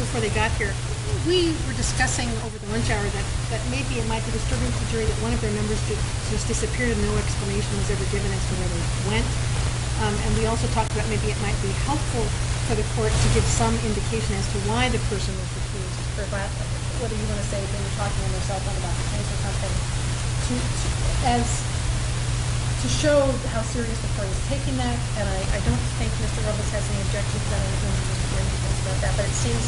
before they got here, we were discussing over the lunch hour that maybe it might be disturbing to the jury that one of their members just disappeared and no explanation was ever given as to where they went. And we also talked about maybe it might be helpful for the court to give some indication as to why the person was accused. Or what do you want to say? They were talking on their cell phone about the case or something. To show how serious the court is taking that, and I don't think Mr. Robles has any objections to that. I don't know if Mr. Brady thinks about that, but it seems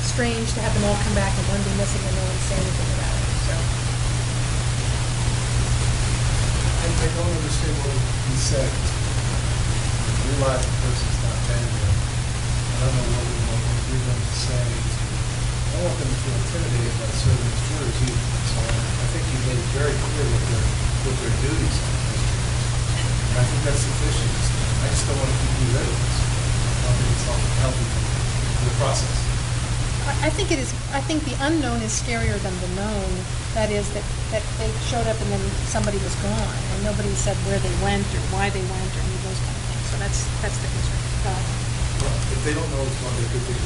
strange to have them all come back and one be missing and no one say anything about it. So I don't understand what he said. I realize the person's not been there. I don't know what we want them to say. I don't want them to feel intimidated by serving as jurors either. So I think he made it very clear what their duties are. And I think that's sufficient. I just don't want to keep you rid of this. I don't think it's helping the process. I think it is. I think the unknown is scarier than the known. That is that they showed up and then somebody was gone, and nobody said where they went or why they went or any of those kind of things. So that's the concern. Well, if they don't know what's going on, they could be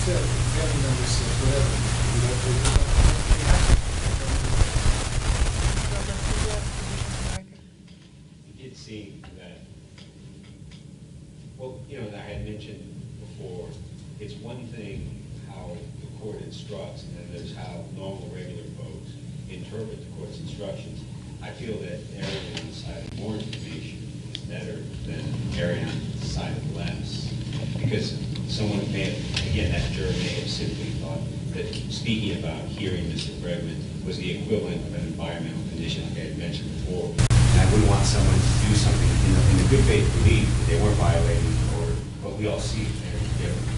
said. Family members said whatever. It seemed that, well, I had mentioned before, it's one thing how the court instructs, and then there's how normal, regular folks interpret the court's instructions. I feel that erring on the side of more information is better than erring on the side of less. Because someone may have, again, that juror may have simply thought that speaking about hearing Mr. Bregman was the equivalent of an environmental condition, like I had mentioned before. And I wouldn't want someone to do something in the good faith belief that they weren't violating the order, but we all see it very different.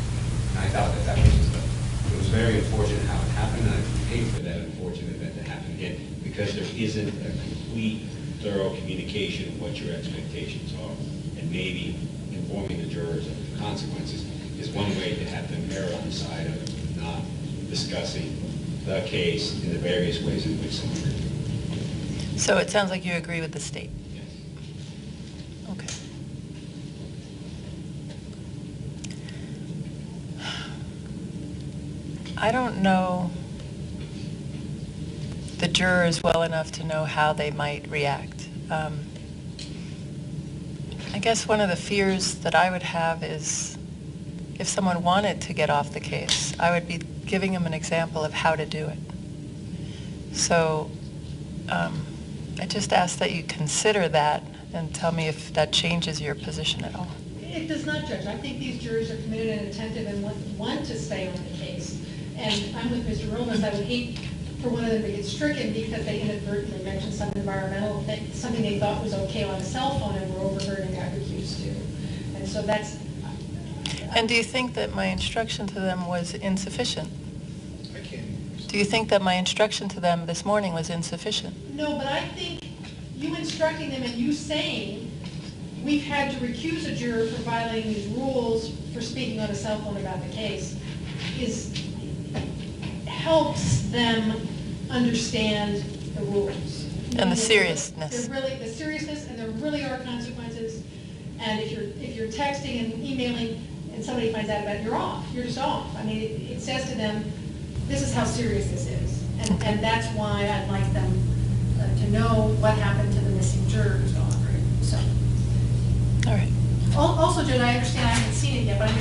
And I thought that it was very unfortunate how it happened, and I paid for that unfortunate event to happen again, because there isn't a complete, thorough communication of what your expectations are. And maybe informing the jurors of the consequences is one way to have them err on the side of not discussing the case in the various ways in which someone could. So it sounds like you agree with the state. Yes. Okay. I don't know the jurors well enough to know how they might react. I guess one of the fears that I would have is if someone wanted to get off the case, I would be giving them an example of how to do it. So I just ask that you consider that and tell me if that changes your position at all. It does not, Judge. I think these jurors are committed and attentive and want to stay on the case. And I'm with Mr. Robles. I would hate for one of them to get stricken because they inadvertently mentioned some environmental thing, something they thought was okay on a cell phone and were overheard and got recused to. And so that's... And do you think that my instruction to them was insufficient? I can't. Do you think that my instruction to them this morning was insufficient? No, but I think you instructing them and you saying we've had to recuse a juror for violating these rules for speaking on a cell phone about the case helps them understand the rules. And the seriousness. The seriousness, and there really are consequences. And if you're texting and emailing and somebody finds out about it, you're off. You're just off. I mean, it says to them, this is how serious this is. And that's why I'd like them to know what happened to the missing juror who's gone. So. All right. Also, Judge, I understand I haven't seen it yet, but I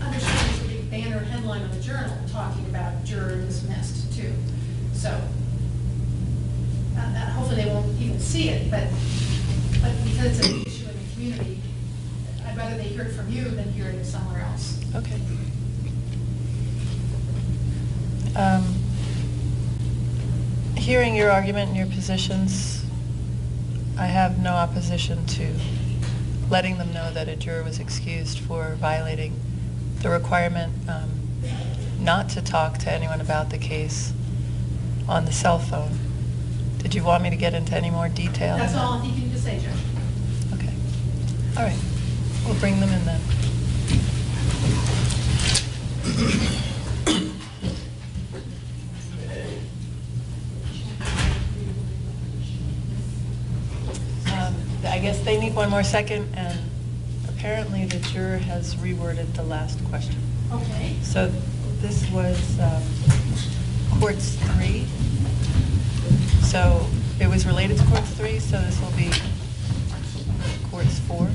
understand there's a big banner headline on the Journal talking about juror dismissed, too. So, hopefully they won't even see it, but because it's an issue in the community, I'd rather they hear it from you than hear it somewhere else. Okay. Hearing your argument and your positions, I have no opposition to letting them know that a juror was excused for violating the requirement not to talk to anyone about the case on the cell phone. Did you want me to get into any more detail? That's all I think you need to say, Judge. Okay. All right. We'll bring them in then. I guess they need one more second, and apparently the juror has reworded the last question. Okay. So this was courts 3. So it was related to courts 3, so this will be courts 4.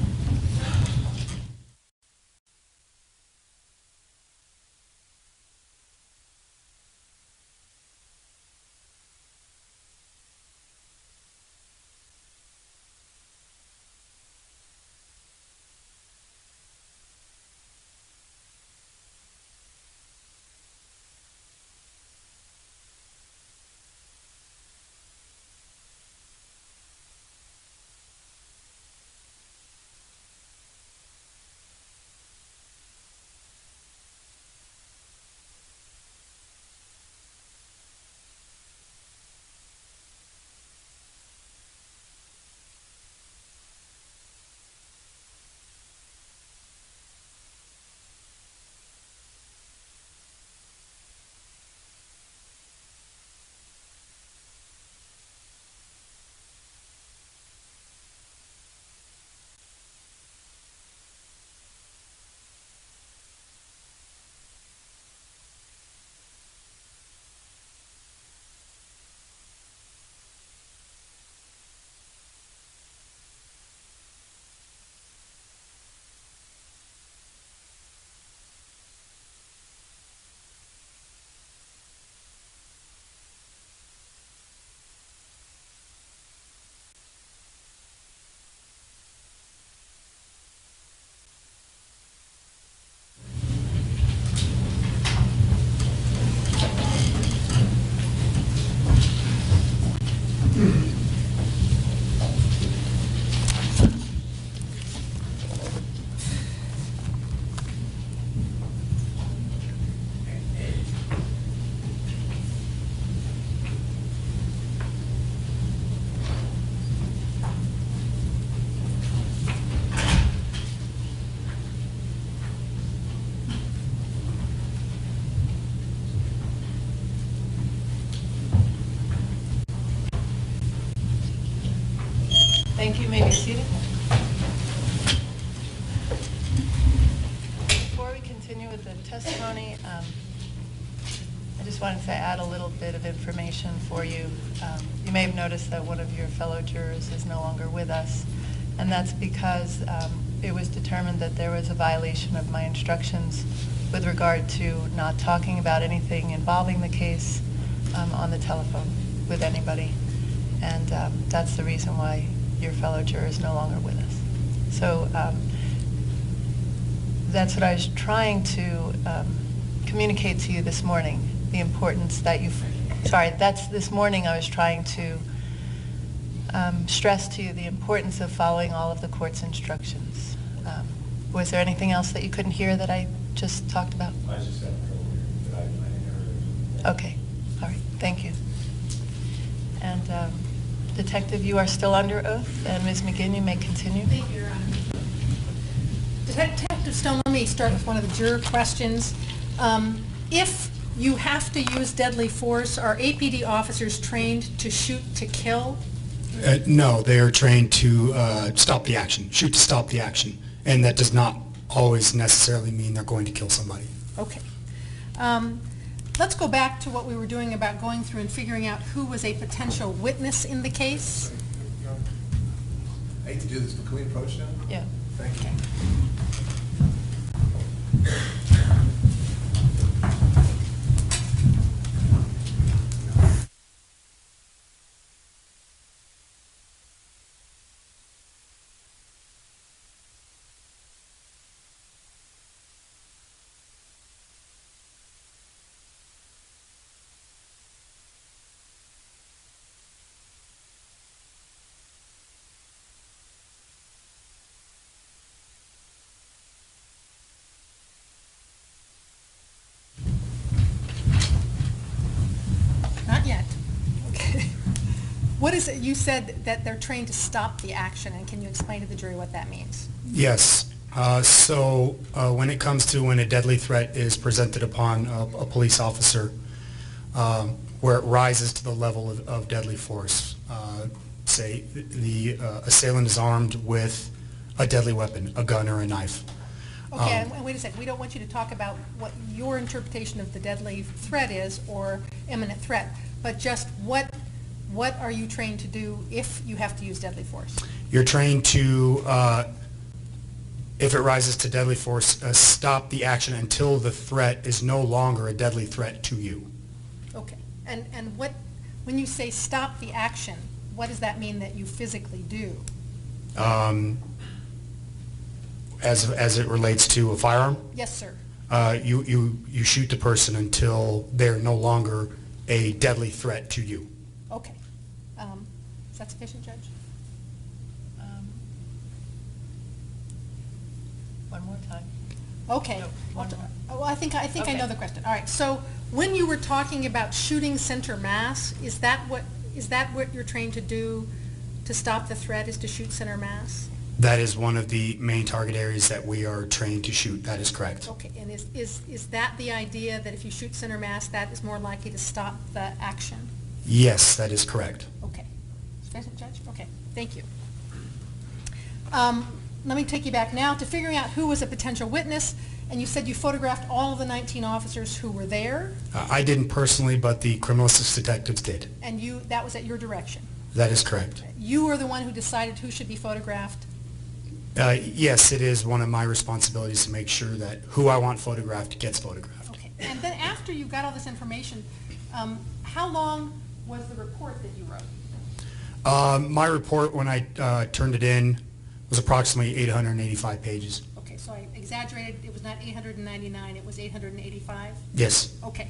Thank you. You may be seated. Before we continue with the testimony, I just wanted to add a little bit of information for you. You may have noticed that one of your fellow jurors is no longer with us, and that's because it was determined that there was a violation of my instructions with regard to not talking about anything involving the case on the telephone with anybody. And that's the reason why your fellow juror is no longer with us. So that's what I was trying to communicate to you this morning, the importance that this morning I was trying to stress to you the importance of following all of the court's instructions. Was there anything else that you couldn't hear that I just talked about? I just said earlier that I didn't hear it. Okay, all right, thank you. And Detective, you are still under oath, and Ms. McGinn, you may continue. Thank you, Your Honor. Detective Stone, let me start with one of the juror questions. If you have to use deadly force, are APD officers trained to shoot to kill? No, they are trained to stop the action, shoot to stop the action, and that does not always necessarily mean they're going to kill somebody. Okay. Let's go back to what we were doing about going through and figuring out who was a potential witness in the case. I hate to do this, but can we approach now? Yeah. Thank you. Not yet. Okay. What is it? You said that they're trained to stop the action, and can you explain to the jury what that means? Yes. So when it comes to when a deadly threat is presented upon a police officer, where it rises to the level of deadly force, say the assailant is armed with a deadly weapon, a gun or a knife. Okay, and wait a second, we don't want you to talk about what your interpretation of the deadly threat is or imminent threat, but just what are you trained to do if you have to use deadly force? You're trained to, if it rises to deadly force, stop the action until the threat is no longer a deadly threat to you. Okay, and when you say stop the action, what does that mean that you physically do? As it relates to a firearm, Yes, sir. you shoot the person until they're no longer a deadly threat to you. Okay. Is that sufficient, Judge? One more time. Okay. No, one more. Well, I think I Okay. know the question. All right. So when you were talking about shooting center mass, is that what you're trained to do to stop the threat? Is to shoot center mass? That is one of the main target areas that we are trained to shoot. That is correct. Okay. And is that the idea that if you shoot center mass, that is more likely to stop the action? Yes, that is correct. Okay. Sufficient, Judge? Okay. Thank you. Let me take you back now to figuring out who was a potential witness. And you said you photographed all of the 19 officers who were there, I didn't personally, but the criminalistics detectives did. and that was at your direction. That is correct. You were the one who decided who should be photographed. Yes, it is one of my responsibilities to make sure that who I want photographed gets photographed. Okay. And then after you got all this information, how long was the report that you wrote? My report, when I turned it in, was approximately 885 pages. Okay, so I exaggerated. It was not 899. It was 885? Yes. Okay.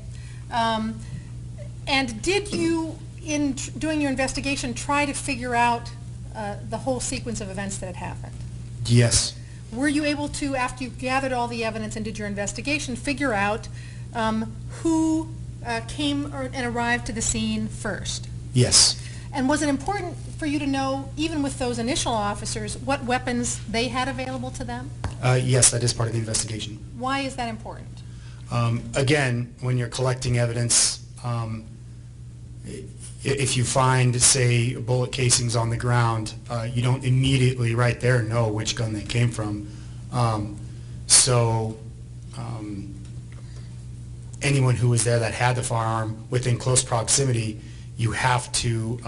And did you, in doing your investigation, try to figure out the whole sequence of events that had happened? Yes. Were you able to, after you gathered all the evidence and did your investigation, figure out who came and arrived to the scene first? Yes. And was it important for you to know, even with those initial officers, what weapons they had available to them? Yes, that is part of the investigation. Why is that important? Again, when you're collecting evidence, if you find, say, bullet casings on the ground, you don't immediately right there know which gun they came from. So anyone who was there that had the firearm within close proximity, you have to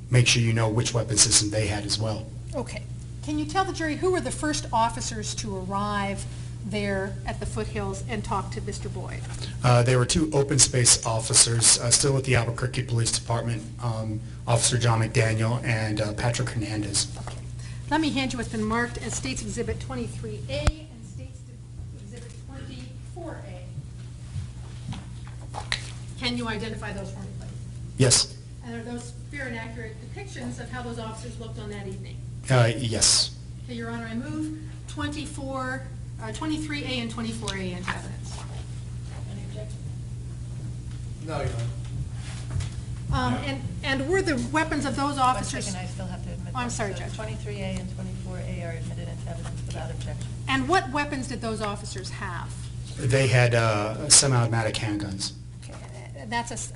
make sure you know which weapon system they had as well. Okay. Can you tell the jury who were the first officers to arrive there at the foothills and talk to Mr. Boyd? There were two open space officers still with the Albuquerque Police Department, Officer John McDaniel and Patrick Hernandez. Okay. Let me hand you what's been marked as State's Exhibit 23A and State's Exhibit 24A. Can you identify those for me, please? Yes. And are those fair and accurate depictions of how those officers looked on that evening? Yes. Okay, Your Honor, I move 23A and 24A into evidence. Any objection? No, Your Honor. And were the weapons of those One officers... second, I still have to admit. Oh, I'm that. sorry, So Judge. 23A and 24A are admitted into evidence without objection. And what weapons did those officers have? They had semi-automatic handguns. Okay, and that's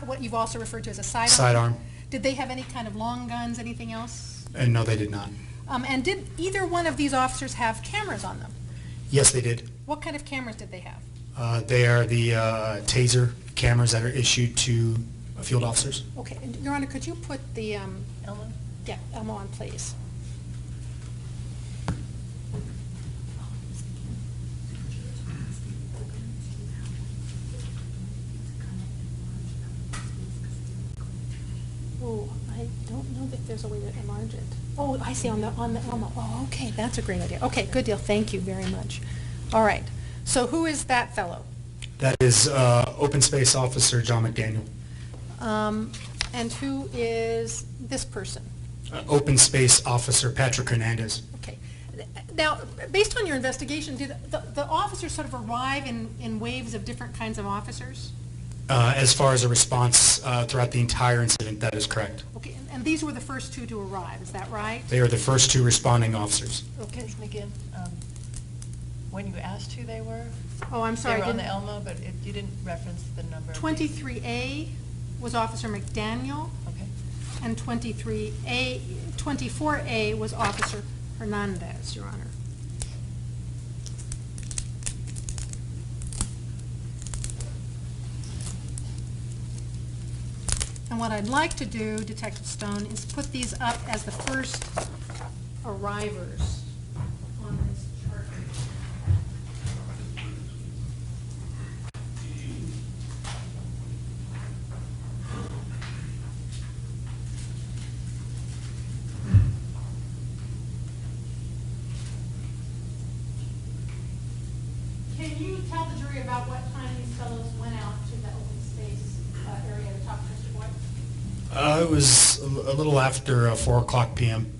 what you've also referred to as a sidearm? Sidearm. Did they have any kind of long guns, anything else? And no, they did not. And did either one of these officers have cameras on them? Yes, they did. What kind of cameras did they have? They are the taser cameras that are issued to field officers. Okay, and Your Honor, could you put the, Elmo? yeah, Elmo on, please? Oh, I don't know that there's a way to enlarge it. Oh, I see, on the Elmo. Oh, okay, that's a great idea. Okay, good deal, thank you very much. All right, so who is that fellow? That is Open Space Officer John McDaniel. And who is this person? Open Space Officer Patrick Hernandez. Okay. Now, based on your investigation, did the officers sort of arrive in waves of different kinds of officers? As far as a response throughout the entire incident, that is correct. Okay, and these were the first two to arrive, is that right? They are the first two responding officers. Okay. Ms. McGinn, when you asked who they were, Oh, I'm sorry. they were on didn't- the Elmo, but you didn't reference the number. of 23A was Officer McDaniel, people. Okay. and 24A was Officer Hernandez, Your Honor. And what I'd like to do, Detective Stone, is put these up as the first arrivers on this chart. Can you tell the jury about what time these fellows went out to the open space area to talk to Mr. Boyd? It was a little after 4 o'clock p.m.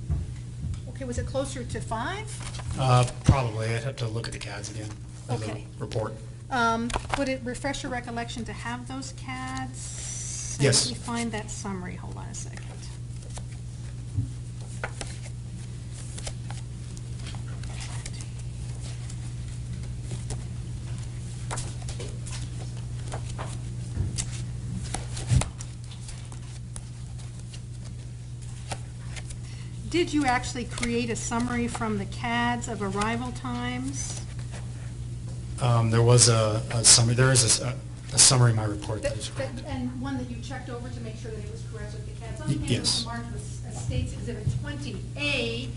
Okay, was it closer to 5? Probably. I'd have to look at the CADs again. Or the Okay. report. Would it refresh your recollection to have those CADs? Yes. Let me find that summary. Hold on a second. Did you actually create a summary from the CADs of arrival times? There was a summary. There is a summary in my report. That is correct. And one that you checked over to make sure that it was correct with the CADs? On the Yes. it was marked as States Exhibit 20A,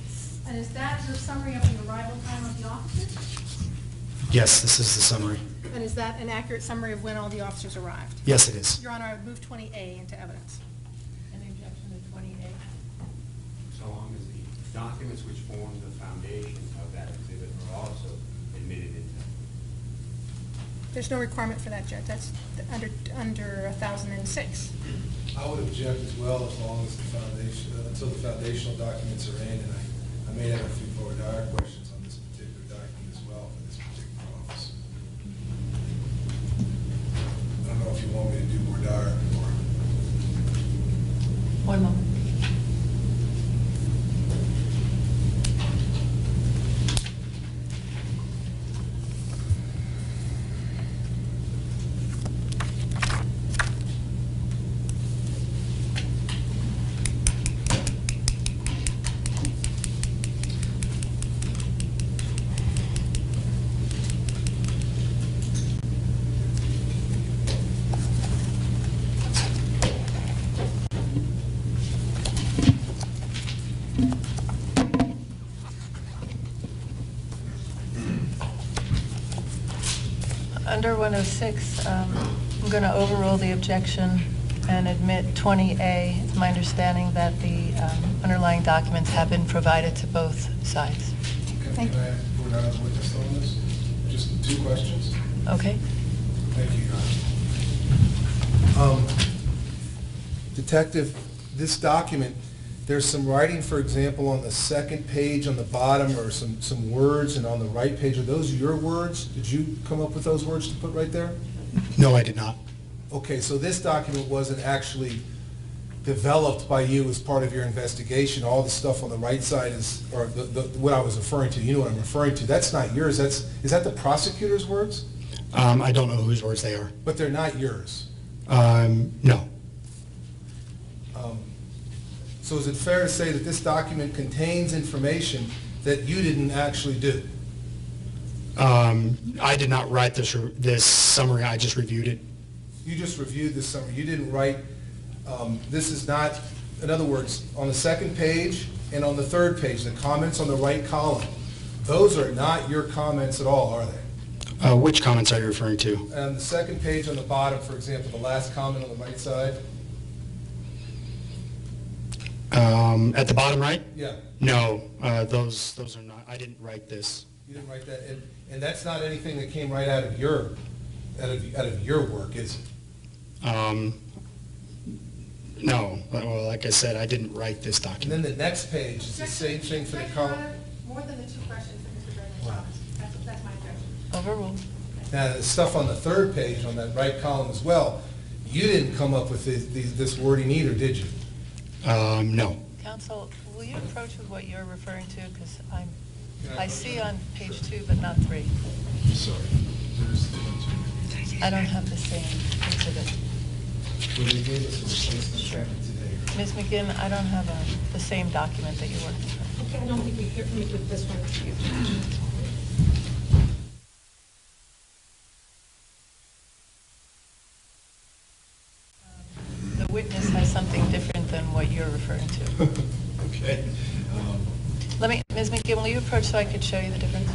and is that your summary of the arrival time of the officers? Yes, this is the summary. And is that an accurate summary of when all the officers arrived? Yes, it is. Your Honor, I would move 20A into evidence. Any objection to 28? So long as the documents which form the foundation of that exhibit are also admitted into. There's no requirement for that, Judge. That's under 1006. I would object as well, as long as the foundation, until the foundational documents are in, and I may have a few more dire questions on this particular document as well for this particular office. I don't know if you want me to do more dire or. One moment. Under 106, I'm going to overrule the objection and admit 20A. It's my understanding that the underlying documents have been provided to both sides. Thank Can I put another witness on this? Just 2 questions. Okay? Thank you, Your Honor. Detective, this document, there's some writing, for example, on the second page on the bottom, or some words, and on the right page. Are those your words? Did you come up with those words to put right there? No, I did not. Okay, so this document wasn't actually developed by you as part of your investigation. All the stuff on the right side is, or what I was referring to, you know what I'm referring to. That's not yours. Is that the prosecutor's words? I don't know whose words they are. But they're not yours. No. So is it fair to say that this document contains information that you didn't actually do? I did not write this summary. I just reviewed it. You just reviewed this summary. You didn't write, this is not, in other words, on the second page and on the third page, the comments on the right column, those are not your comments at all, are they? Which comments are you referring to? On the second page on the bottom, for example, the last comment on the right side? At the bottom right? Yeah. No, those are not. I didn't write this. You didn't write that, and that's not anything that came right out of your work, is it? No. Well, like I said, I didn't write this And document. then the next page is the same thing for the column. More than the 2 questions that Mr. Brennan Wow. asked. That's my objection. Overruled. Now, the stuff on the third page, on that right column as well, you didn't come up with this wording either, did you? No. Counsel, will you approach with what you're referring to? Because I see on page 2, but not 3. Sorry. I don't have the same exhibit. Well, they gave us a replacement packet today. Ms. McGinn, I don't have the same document that you're working from. Okay, I don't think we hear from you with this one. The witness has something different than what you're referring to. Okay. Ms. McGinn, will you approach so I could show you the difference?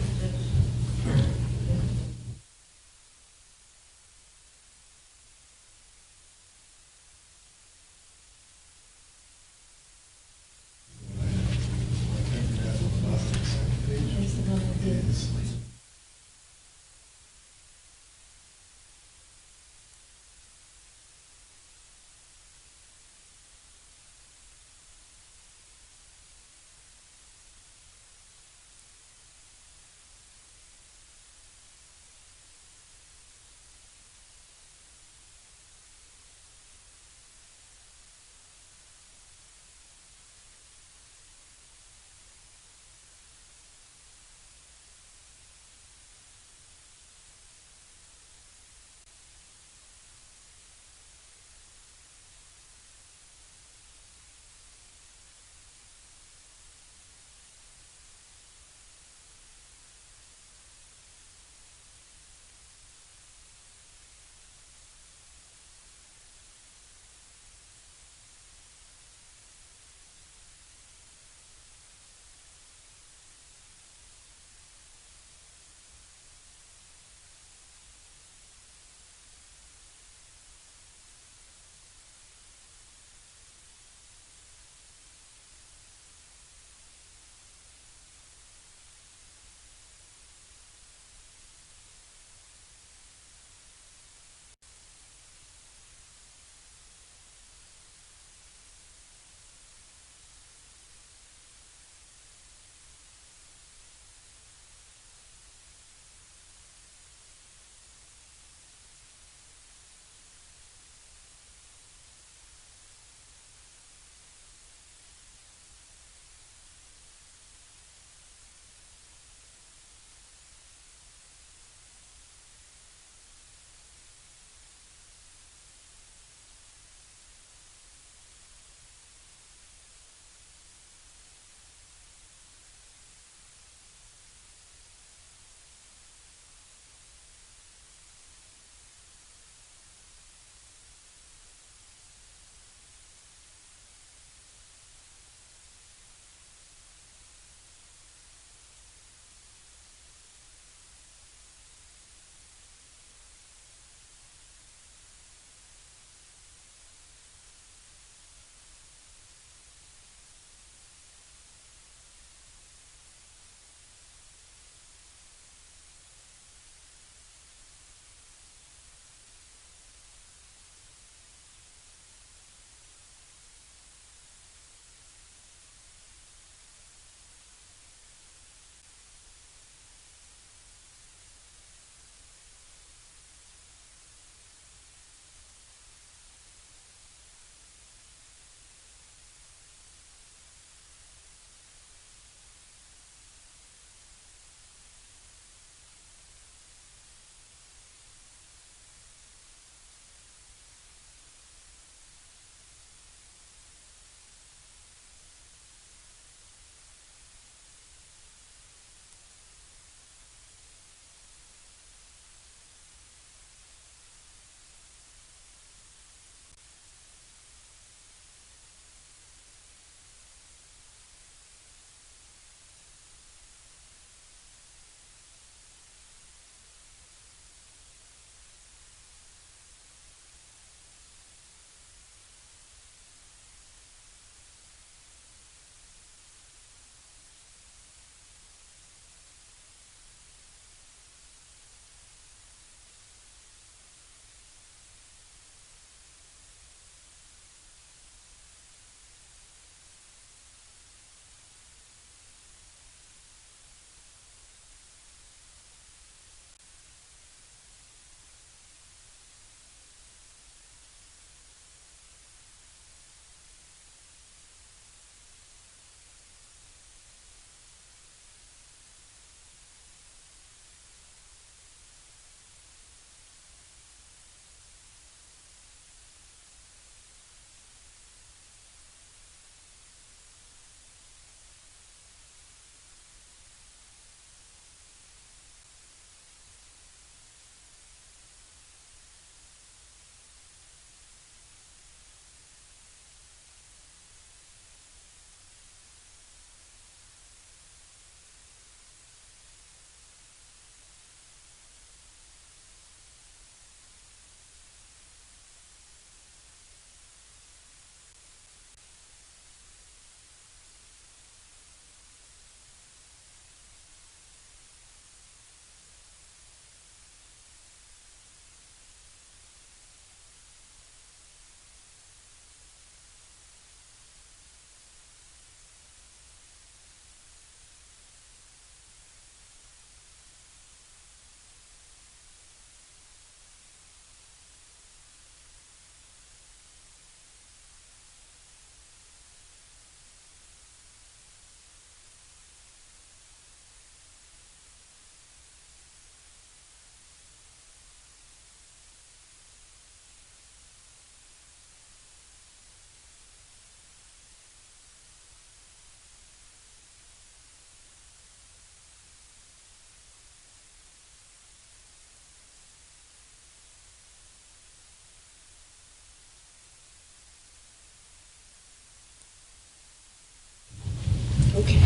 Okay.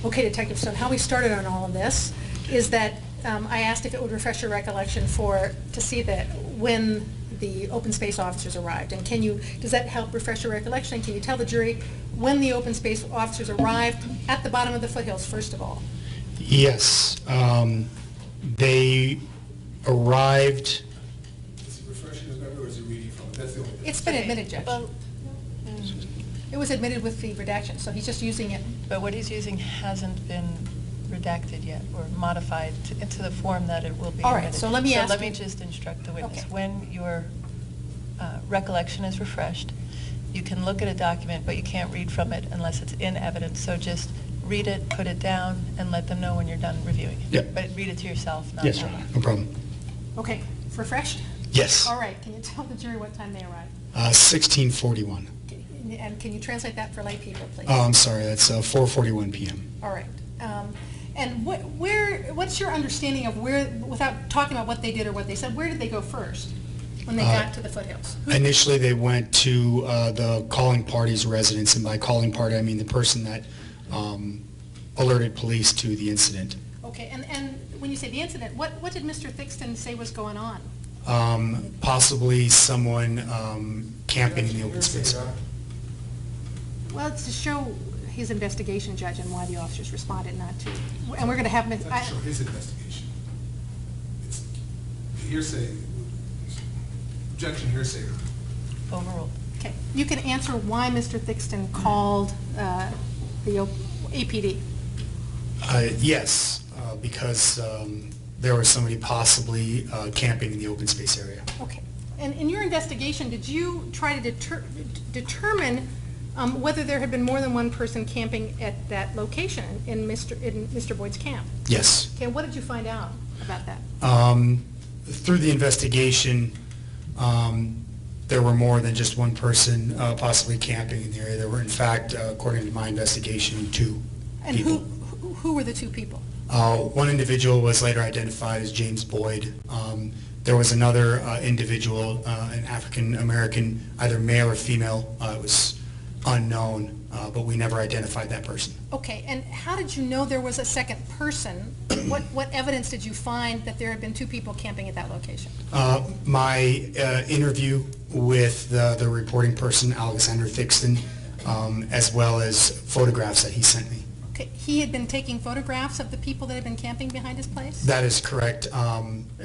Okay, Detective Stone, how we started on all of this is that I asked if it would refresh your recollection to see that when the open space officers arrived. And does that help refresh your recollection? Can you tell the jury when the open space officers arrived at the bottom of the foothills, first of all? Yes. They arrived. Is it refreshing his memory or is it reading from it? That's the only thing. It's been admitted, Judge. Well, It was admitted with the redaction, so he's just using it. but what he's using hasn't been redacted yet or modified into the form that it will be. All right, admitted. so let me ask let me you- just instruct the witness. Okay. When your recollection is refreshed, you can look at a document, but you can't read from it unless it's in evidence. So just read it, put it down, and let them know when you're done reviewing it. Yep. But read it to yourself, not Yes, Your Honor, no problem. Okay, refreshed? Yes. All right, can you tell the jury what time they arrived? 1641. Okay, and can you translate that for lay people, please? Oh, I'm sorry, that's 4:41 p.m. All right. And what's your understanding of without talking about what they did or what they said, where did they go first when they got to the foothills? Initially, they went to the calling party's residence, and by calling party, I mean the person that alerted police to the incident. Okay, and when you say the incident, what did Mr. Thixton say was going on? Possibly someone camping in the open space. Well, it's to show his investigation, Judge, and why the officers responded not to. And we're going to have... It's not to show his investigation. It's hearsay, objection hearsay. Overruled. Okay, you can answer why Mr. Thixton called the APD. Yes, because there was somebody possibly camping in the open space area. Okay. And in your investigation, did you try to determine whether there had been more than one person camping at that location in Mr. Boyd's camp? Yes. Okay, what did you find out about that? Through the investigation, there were more than just one person possibly camping in the area. There were, in fact, according to my investigation, two And people. who were the two people? One individual was later identified as James Boyd. There was another individual, an African-American, either male or female. It was unknown, but we never identified that person. Okay, and how did you know there was a second person? What evidence did you find that there had been two people camping at that location? My interview with the reporting person, Alexander Thixton, as well as photographs that he sent me. Okay, he had been taking photographs of the people that had been camping behind his place? That is correct,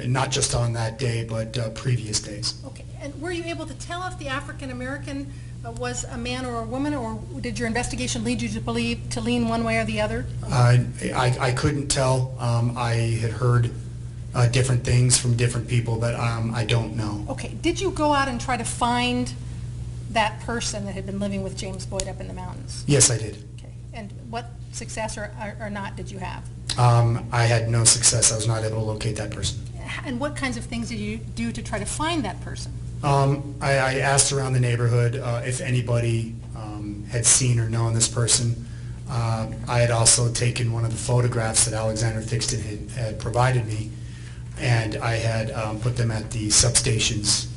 not just on that day, but previous days. Okay, and were you able to tell if the African-American was a man or a woman, or did your investigation lead you to lean one way or the other? I couldn't tell. I had heard different things from different people, but I don't know. Okay, did you go out and try to find that person that had been living with James Boyd up in the mountains? Yes, I did. Okay, and what success or not did you have? I had no success. I was not able to locate that person. And what kinds of things did you do to try to find that person? I asked around the neighborhood if anybody had seen or known this person. I had also taken one of the photographs that Alexander Thixton had provided me, and I had put them at the substations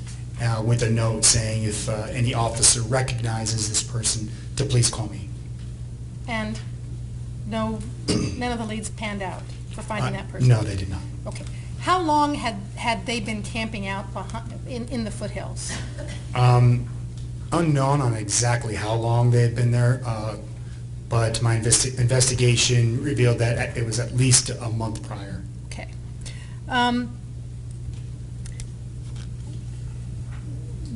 with a note saying if any officer recognizes this person, to please call me. And none of the leads panned out for finding that person? No, they did not. Okay. How long had they been camping out in the foothills? Unknown on exactly how long they had been there, but my investigation revealed that it was at least a month prior. Okay.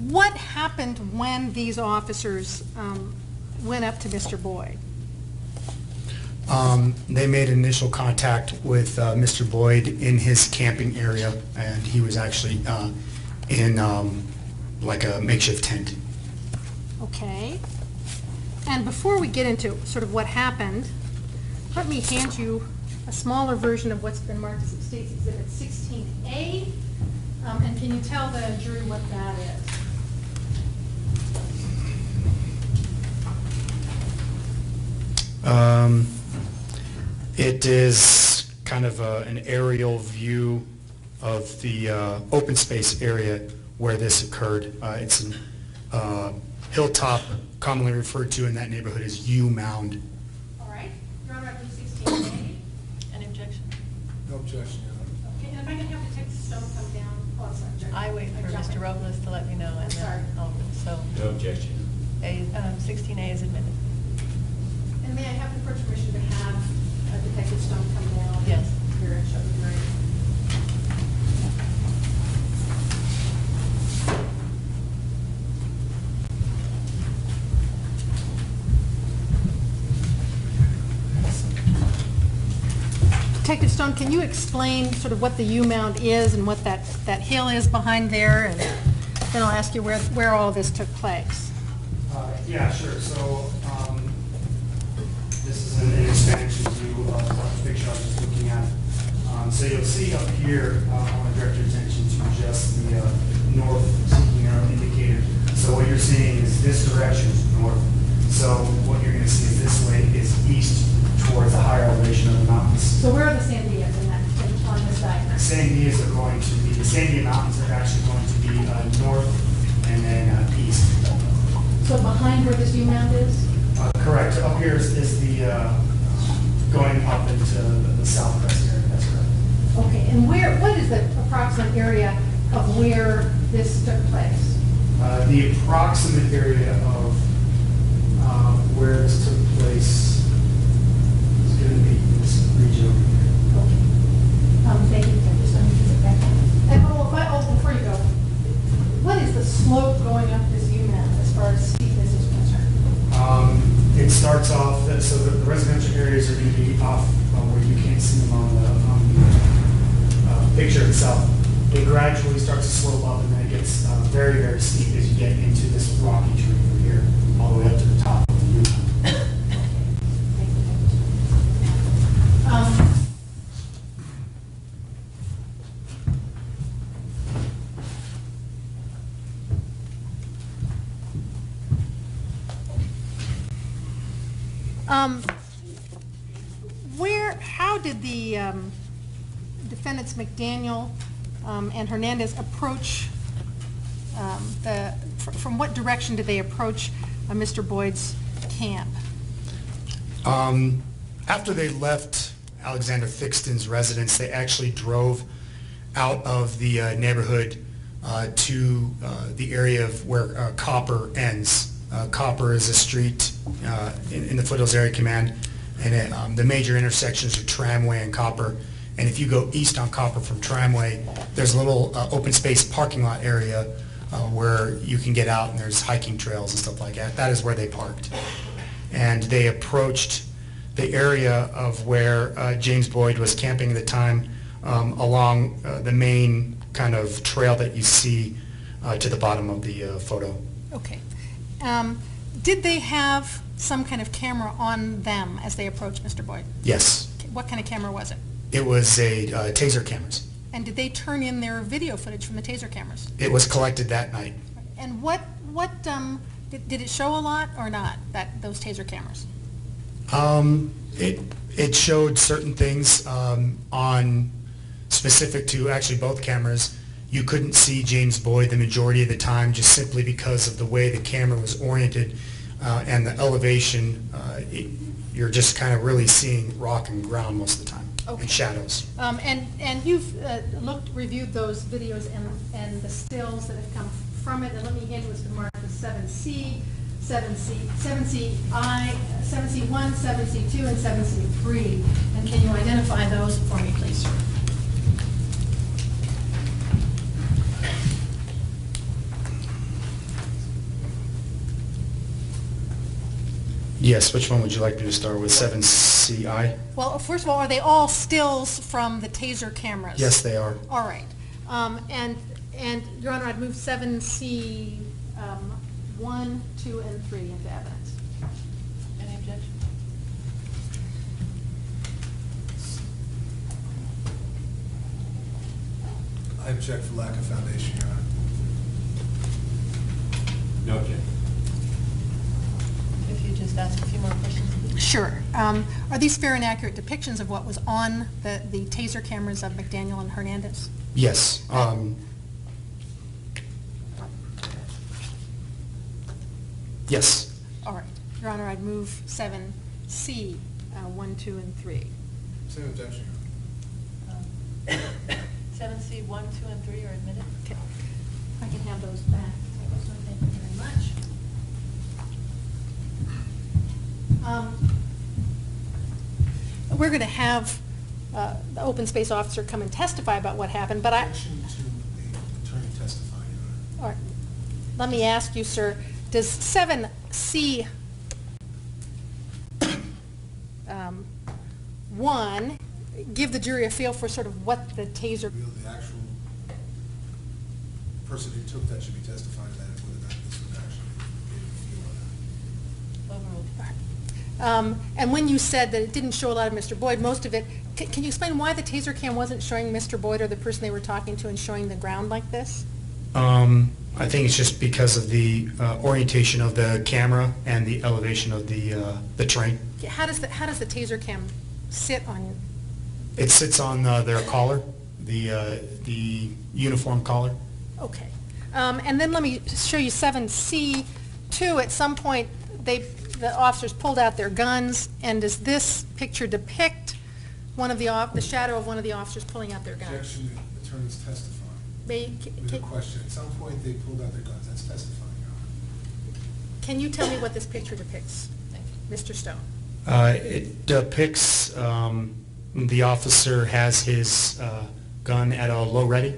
What happened when these officers went up to Mr. Boyd? They made initial contact with Mr. Boyd in his camping area, and he was actually in like a makeshift tent. Okay. And before we get into sort of what happened, let me hand you a smaller version of what's been marked as State's Exhibit 16A. And can you tell the jury what that is? It is kind of an aerial view of the open space area where this occurred. It's a hilltop, commonly referred to in that neighborhood as U Mound. All right. Your Honor, I move 16A. Any objection? No objection, Your Honor. Okay, and if I can have the text stone come down. Oh, I'm sorry, Judge. I wait for I'm jumping. Mr. Robles to let me know, and Sorry. then I'll, so, No objection. 16A is admitted. And may I have the court's permission to have Detective Stone come down? Yes. Here and show the jury. Detective Stone, can you explain sort of what the U-Mound is and what that hill is behind there? And then I'll ask you where all this took place. Yeah, sure. So this is an expansion view of the picture I was just looking at. So you'll see up here, I want to direct your attention to just the north seeking arrow indicator. So what you're seeing is this direction is north. So what you're going to see is this way is east towards the higher elevation of the mountains. So where are the Sandias on this diagram? Sandias are going to be, the Sandia Mountains are actually going to be north and then east. So behind where this U-Mound is? Correct. Up here is the going up into the southwest area. That's correct. Okay, and what is the approximate area of where this took place? The approximate area of where this took place is going to be this region over here. Okay. Thank you, Detective Stone. You can sit back down. And before you go, what is the slope going up this U-Mound as far as steepness is concerned? It starts off, so the residential areas are going to be off where you can't see them on the picture itself. It gradually starts to slope up and then it gets very, very steep as you get into this rocky tree over here, all the way up to the top of the U-Mound. How did the defendants McDaniel and Hernandez approach from what direction did they approach Mr. Boyd's camp? After they left Alexander Thixton's residence, they actually drove out of the neighborhood to the area of where Copper ends. Copper is a street in the Foothills Area Command, and the major intersections are Tramway and Copper. And if you go east on Copper from Tramway, there's a little open space parking lot area where you can get out, and there's hiking trails and stuff like that. That is where they parked. And they approached the area of where James Boyd was camping at the time along the main kind of trail that you see to the bottom of the photo. Okay. Did they have some kind of camera on them as they approached Mr. Boyd? Yes. What kind of camera was it? It was a taser cameras. And did they turn in their video footage from the taser cameras? It was collected that night. And did it show a lot or not, those taser cameras? It showed certain things on specific to actually both cameras. You couldn't see James Boyd the majority of the time just simply because of the way the camera was oriented and the elevation. You're just kind of really seeing rock and ground most of the time, okay. And shadows. And you've reviewed those videos and the stills that have come from it, and let me hand you what's been marked as 7C, 7CI, 7C1, 7C2, and 7C3. And can you identify those for me, please, sir? Yes, which one would you like me to start with? 7CI? Well, first of all, are they all stills from the taser cameras? Yes, they are. All right. And Your Honor, I'd move 7C 1, 2, and 3 into evidence. Any objection? I object for lack of foundation, Your Honor. No objection. If you just ask a few more questions. Sure. Are these fair and accurate depictions of what was on the taser cameras of McDaniel and Hernandez? Yes. Yes. All right. Your Honor, I'd move 7C, 1, 2, and 3. Same objection. 7C, 1, 2, and 3 are admitted? Okay. I can have those back. So thank you very much. We're going to have the open space officer come and testify about what happened, but Objection to the attorney testifying, Your Honor. all right. Let me ask you, sir, does 7C 1 give the jury a feel for sort of what the taser... Reveal the actual person who took that should be testifying to that, and whether or not this was actually a feel or not. Overruled. And when you said that it didn't show a lot of Mr. Boyd, most of it, can you explain why the taser cam wasn't showing Mr. Boyd or the person they were talking to and showing the ground like this? I think it's just because of the orientation of the camera and the elevation of the train. How does the taser cam sit on? It sits on their collar, the uniform collar. Okay. And then let me show you 7C2. At some point, the officers pulled out their guns, and does this picture depict the shadow of one of the officers pulling out their guns? Objection to attorneys testifying. There's a question. At some point, they pulled out their guns. That's testifying, Your Honor. Can you tell me what this picture depicts, Mr. Stone? It depicts the officer has his gun at a low ready,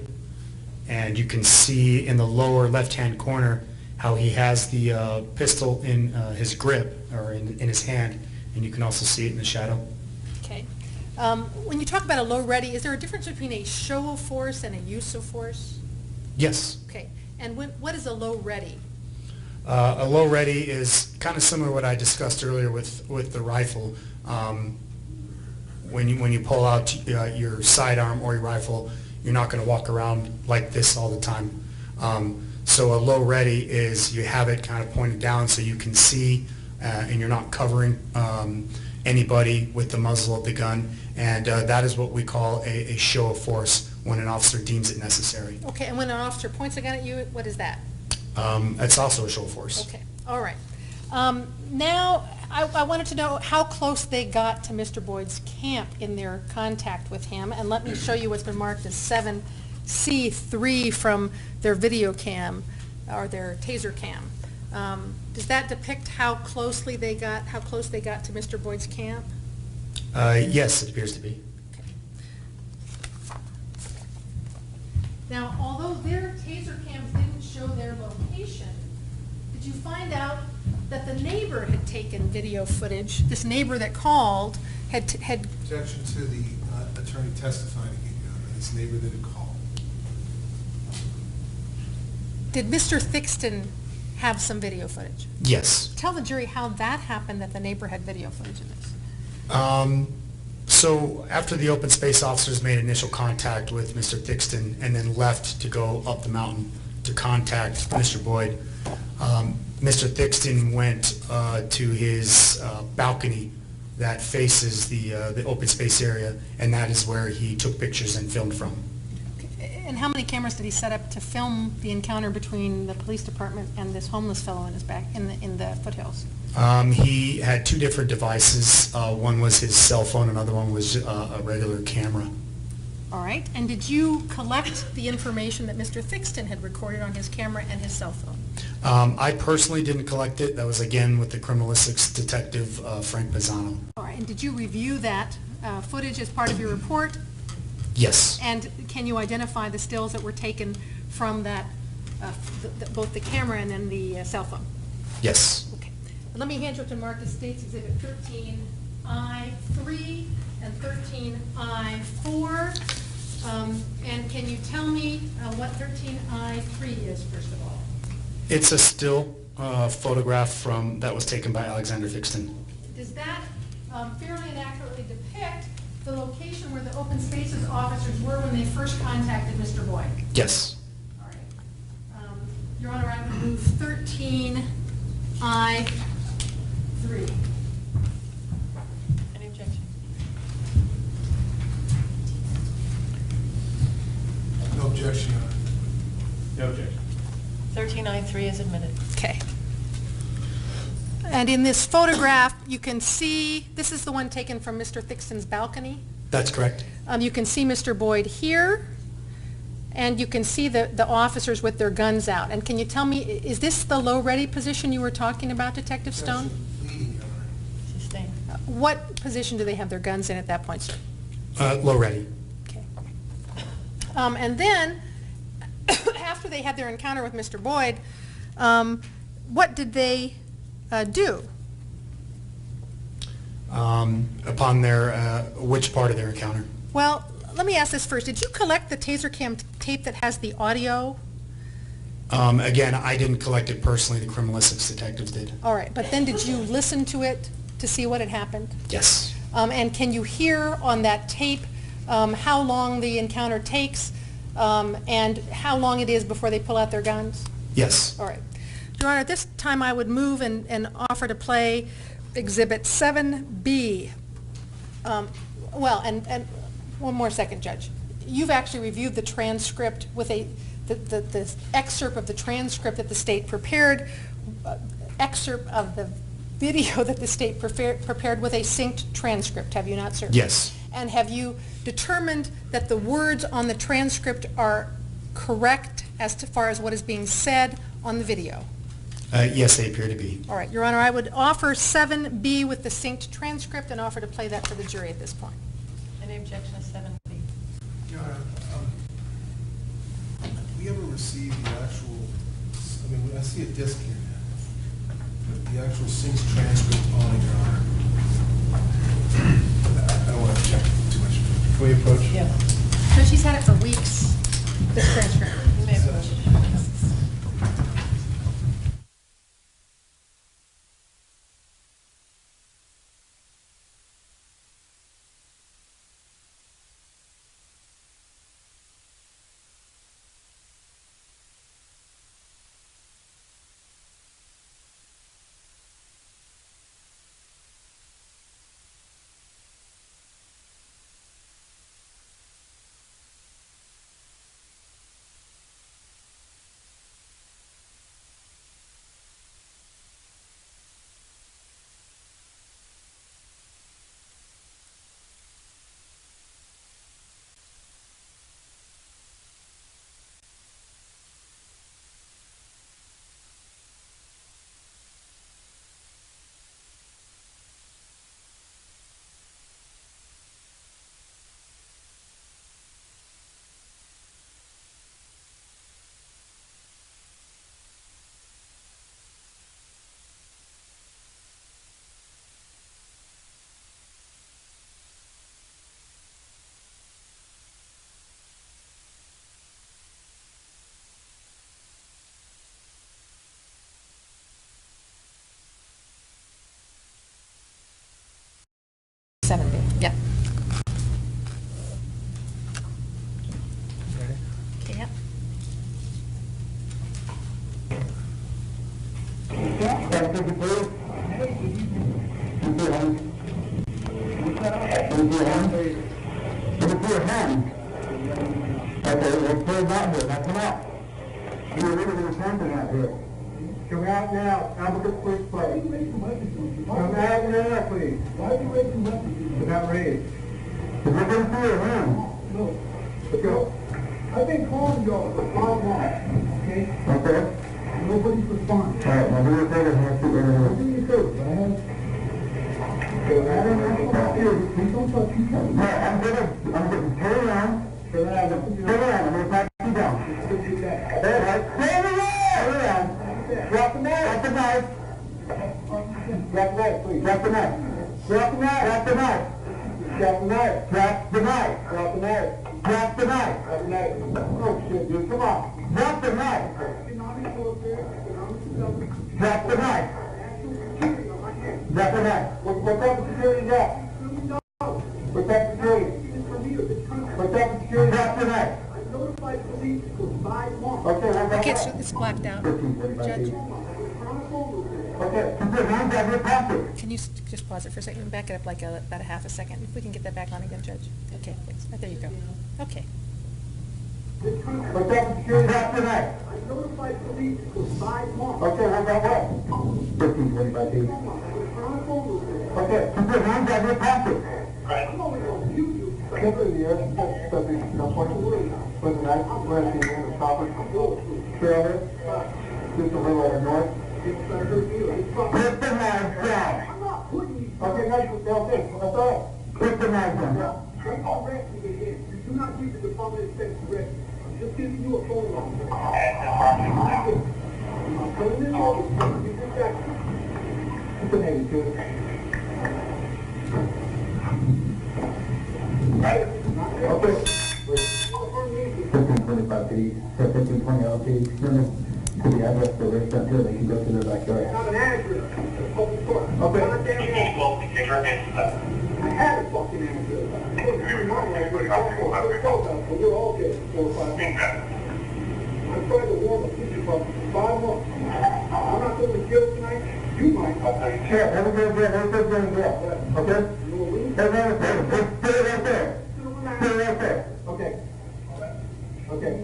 and you can see in the lower left-hand corner how he has the pistol in his grip, or in his hand, and you can also see it in the shadow. Okay. When you talk about a low ready, is there a difference between a show of force and a use of force? Yes. Okay. And what is a low ready? A low ready is kind of similar to what I discussed earlier with the rifle. When you pull out your sidearm or your rifle, you're not going to walk around like this all the time. So a low ready is you have it kind of pointed down so you can see, and you're not covering anybody with the muzzle of the gun, and that is what we call a show of force when an officer deems it necessary. Okay. And when an officer points a gun at you, what is that? It's also a show of force. Okay. All right. Now, I wanted to know how close they got to Mr. Boyd's camp in their contact with him, and let me show you what's been marked as 7C3 from their video cam, or their taser cam. Does that depict how close they got to Mr. Boyd's camp? Yes, it appears to be. Okay. Now, although their taser cams didn't show their location, did you find out that the neighbor had taken video footage? This neighbor that called had Objection to the attorney testifying again, Your Honor. This neighbor that had called. Did Mr. Thixton have some video footage? Yes. Tell the jury how that happened, that the neighbor had video footage of this. So after the open space officers made initial contact with Mr. Thixton and then left to go up the mountain to contact Mr. Boyd, Mr. Thixton went to his balcony that faces the open space area, and that is where he took pictures and filmed from. And how many cameras did he set up to film the encounter between the police department and this homeless fellow in his back in the foothills? He had two different devices. One was his cell phone, another one was a regular camera. All right. And did you collect the information that Mr. Thixton had recorded on his camera and his cell phone? I personally didn't collect it. That was again with the criminalistics detective, Frank Pisano. All right. And did you review that footage as part of your report? Yes. And can you identify the stills that were taken from that, both the camera and then the cell phone? Yes. Okay. Let me hand you up to Marcus States Exhibit 13I3 and 13I4. And can you tell me what 13I3 is, first of all? It's a still photograph that was taken by Alexander Thixton. Does that fairly and accurately depict the location where the open spaces officers were when they first contacted Mr. Boyd? Yes. All right. Your Honor, I would move 13I3. Any objection? 13I3 is admitted. Okay. And in this photograph, you can see, this is the one taken from Mr. Thixton's balcony. That's correct. You can see Mr. Boyd here, and you can see the officers with their guns out. And can you tell me, is this the low-ready position you were talking about, Detective Stone? Sustained. What position do they have their guns in at that point, sir? Low ready. Okay. And then, after they had their encounter with Mr. Boyd, what did they do? Upon their, which part of their encounter? Well, let me ask this first. Did you collect the taser cam tape that has the audio? Again, I didn't collect it personally, the criminalistics detectives did. All right, but then did you listen to it to see what had happened? Yes. And can you hear on that tape how long the encounter takes and how long it is before they pull out their guns? Yes. All right. Your Honor, at this time I would move and offer to play Exhibit 7B. Well, and one more second, Judge. You've actually reviewed the transcript with the excerpt of the transcript that the state prepared, excerpt of the video that the state prepared with a synced transcript, have you not, sir? Yes. And have you determined that the words on the transcript are correct as far as what is being said on the video? Yes, they appear to be. All right, Your Honor, I would offer 7B with the synced transcript and offer to play that for the jury at this point. Any objection to 7B? Your Honor, we ever received the actual, I mean, I see a disc here now, but the actual synced transcript on it, Your Honor. I don't want to check too much. Can we approach? Yeah. So she's had it for weeks, this transcript. You may approach. Yeah. Okay, yeah. Come out now. Have a good quick play. Come out now, please. Why are you making weapons? It's not raised. We're going to your hand. No. Let's go. I've been calling y'all for 5 months. Okay? Okay. Nobody's responding. All right. Now, do me a favor. I'll do you a favor. But I don't know here. Please don't touch each other. No, I'm getting turn around. Turn around. I'm going to pat you down. Let's do that. All right. Turn around. Drop the knife. Drop the knife. Drop the knife, please. Drop the knife. Drop the knife. Drop the knife. Drop the knife. Drop the knife. Drop the knife. Drop the knife. Drop the knife. Oh shit, dude. Come on. Drop the knife. Drop the knife. Drop the knife. What type of security is that? What type of security? What type of security? Drop the knife. Notified police for 5 months. Okay, so it's blacked out. Judge, Okay, put your hands out of your pocket. can you just pause it for a second and back it up like about a half a second? If we can get that back on again, Judge. Okay, thanks. There you go. Okay. What's up with security after tonight? I notified police for 5 months. Okay, what's that what? 1525 days. Okay, keep your hands out of your pocket. Right. I'm only going to use you. Step in the air, step in the point. Was the night, where the chopper trailer, just a little north. Put the knives down. I'm not putting you. Okay, guys, that's all. Put the knives down. That's all right to get in. You do not give the Department of Defense direction. I'm just giving you a phone number. I'm telling this over. You just got to. Put the name to it. Right? Okay. 1525 days, 1520 LT, to the address for their center, they can go to their backyard. I have an address. Okay. I had a fucking address. We're all getting 4 or 5 months. I'm trying to warn the police department for 5 months. I'm not going to jail tonight. You might. Sure, everybody's going to jail. Okay? Everybody's stay right there. Stay right there. Okay. Okay.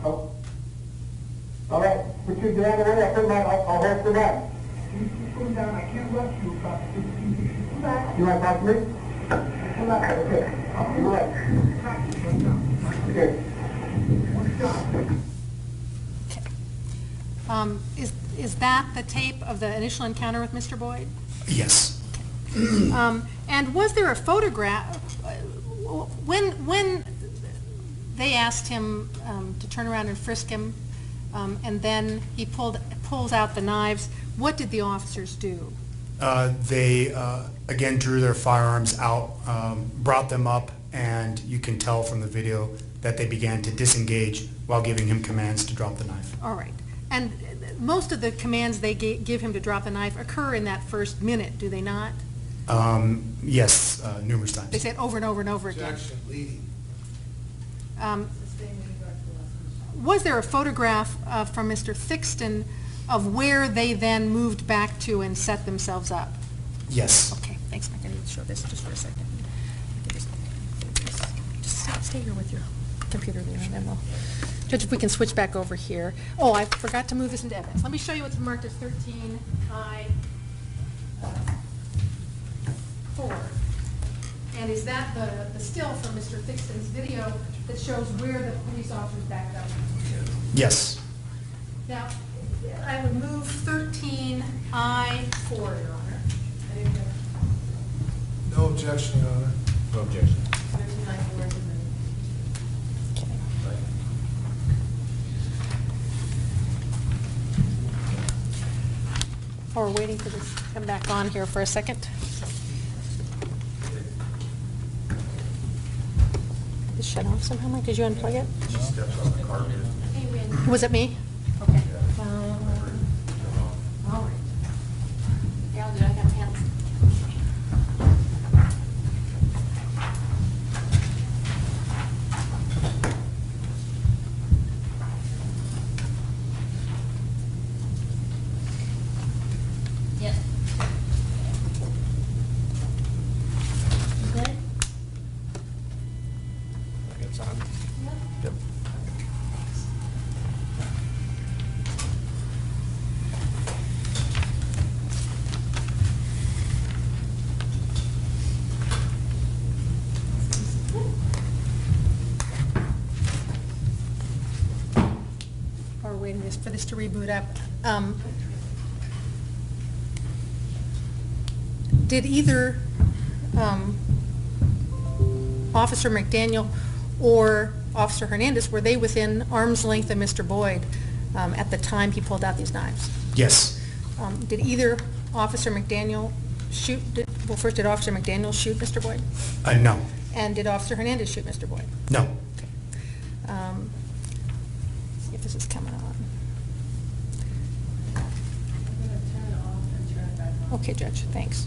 Oh. All right. Put your down away. I'll hold the gun. You put him down. I can't rush you about 15 feet. You want to talk to me? Come back. Okay. You're right. Okay. Is that the tape of the initial encounter with Mr. Boyd? Yes. And was there a photograph, when they asked him to turn around and frisk him, and then he pulls out the knives, what did the officers do? They, again, drew their firearms out, brought them up, and you can tell from the video that they began to disengage while giving him commands to drop the knife. All right. And most of the commands they give him to drop the knife occur in that first minute, do they not? Yes, numerous times. They say it over and over and over again. Objection, leading. Was there a photograph from Mr. Thixton of where they then moved back to and set themselves up? Yes. Okay, thanks, Mike. I need to show this just for a second. Just stay here with your computer there, and then we'll... Judge, if we can switch back over here. Oh, I forgot to move this into evidence. Let me show you what's marked as 13I4. And is that the still from Mr. Thixton's video that shows where the police officers backed up? Yes. Now, I would move 13I4, Your Honor. No objection, Your Honor. No objection. 13I4 is in the... While we're waiting for this to come back on here for a second. Did it shut off somehow, Mike? Did you unplug it? She steps on the carpet. Was it me? Okay. All right. Yeah, I'll do it. I got hands. Yes. You good? It's on. Yep. Yep. While we're waiting for this to reboot up. Did either Officer McDaniel or Officer Hernandez, were they within arm's length of Mr. Boyd at the time he pulled out these knives? Yes. Did either Officer McDaniel shoot, well, first, did Officer McDaniel shoot Mr. Boyd? No. And did Officer Hernandez shoot Mr. Boyd? No. See if this is coming on. Okay, Judge, thanks.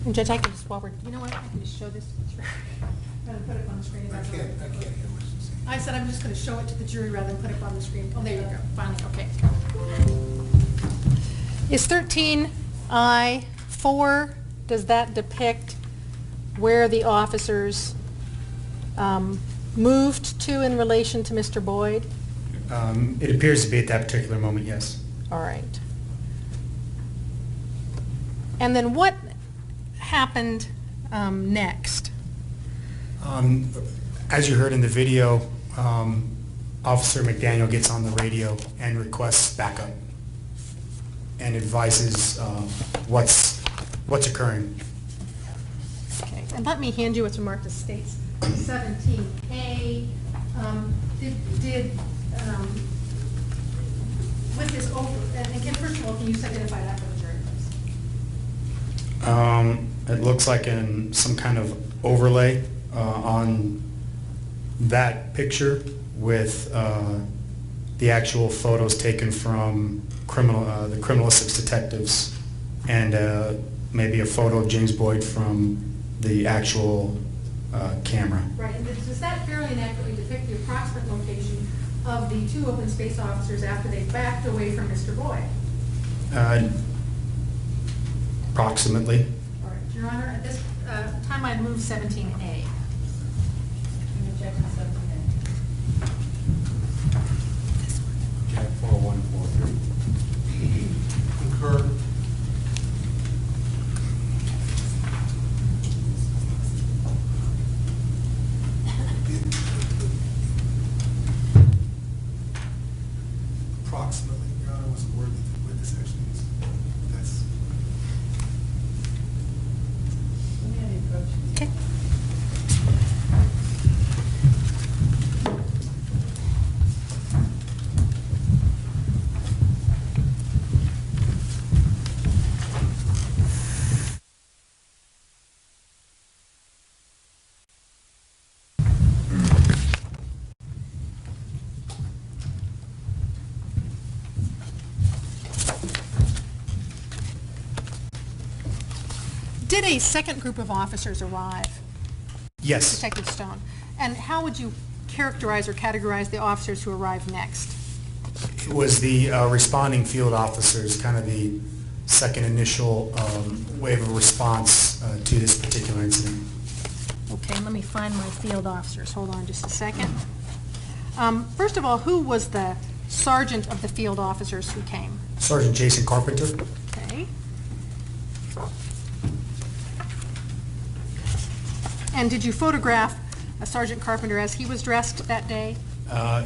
And Judge, I can just, while we're, you know what, I can just show this. Rather than put it on the screen. I can't hear what she's saying. I said I'm just going to show it to the jury rather than put it on the screen. Oh, there you go. Finally, okay. Is 13I-4, does that depict where the officers moved to in relation to Mr. Boyd? It appears to be at that particular moment, yes. All right. And then what happened next? As you heard in the video, Officer McDaniel gets on the radio and requests backup and advises what's occurring. Okay, and let me hand you what's marked as states 17A. With this over, and again, first of all, can you just identify that for the jury, please? It looks like in some kind of overlay on that picture with the actual photos taken from the criminalistics detectives and maybe a photo of James Boyd from the actual camera. Right, and does that fairly and accurately depict the approximate location of the two open space officers after they backed away from Mr. Boyd? Approximately. All right, Your Honor, at this time I'd move 17A. Jack 4143. Concur. Approximately, Your Honor, was a word that the witness actually used. That's. Okay. Did a second group of officers arrive? Yes. Detective Stone. And how would you characterize or categorize the officers who arrived next? It was the responding field officers, kind of the second initial wave of response to this particular incident. Okay, let me find my field officers. Hold on just a second. First of all, who was the sergeant of the field officers who came? Sergeant Jason Carpenter. Okay. And did you photograph Sergeant Carpenter as he was dressed that day?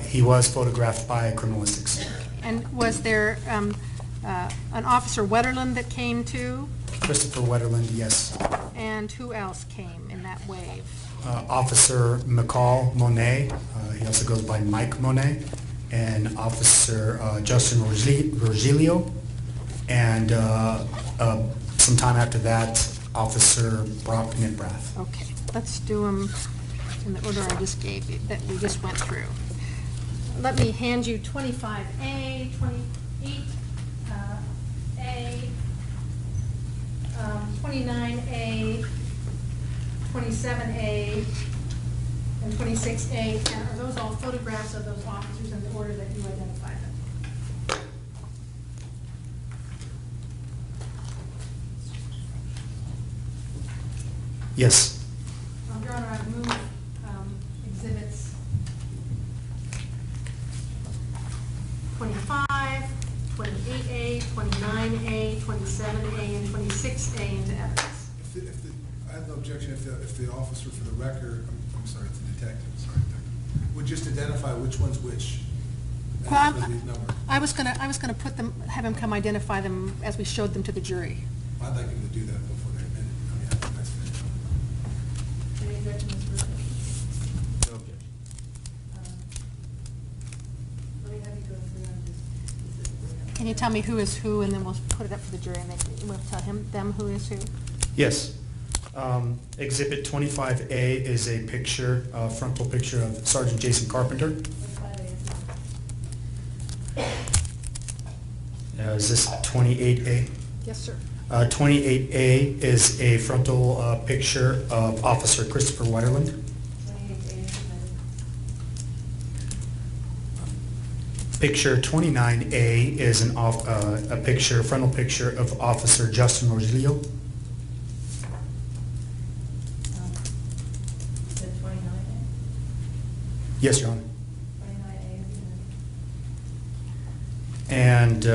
He was photographed by criminalistics. And was there an Officer Wetterland that came too? Christopher Wetterland, yes. And who else came in that wave? Officer McCall Monet, he also goes by Mike Monet, and Officer Justin Rogelio, and sometime after that, Officer Brock Nitbrath. Okay, let's do them in the order I just gave you, that we just went through. Let me hand you 25A, 28A, 29A, 27A, and 26A. And are those all photographs of those officers in the order that you identified them? Yes. Your Honor, I move exhibits 25, 28A, 29A, 27A, and 26A into evidence. I have no objection if the officer, for the record, I'm sorry, it's a detective, would just identify which one's which. Well, for these numbers. I was gonna put them, have him come identify them as we showed them to the jury. I'd like him to do that before they're admitted. I mean, I think that's fair. Any objection, Mr. Burton? No objection. Let me have you go through and just. Can you tell me who is who, and then we'll put it up for the jury, and we'll tell them who is who? Yes. Exhibit 25A is a picture, frontal picture of Sergeant Jason Carpenter. Is this 28A? Yes, sir. 28A is a frontal picture of Officer Christopher Wetterland. Picture 29A is a frontal picture of Officer Justin Rogelio. Is it 29A? Yes, Your Honor. 29A. And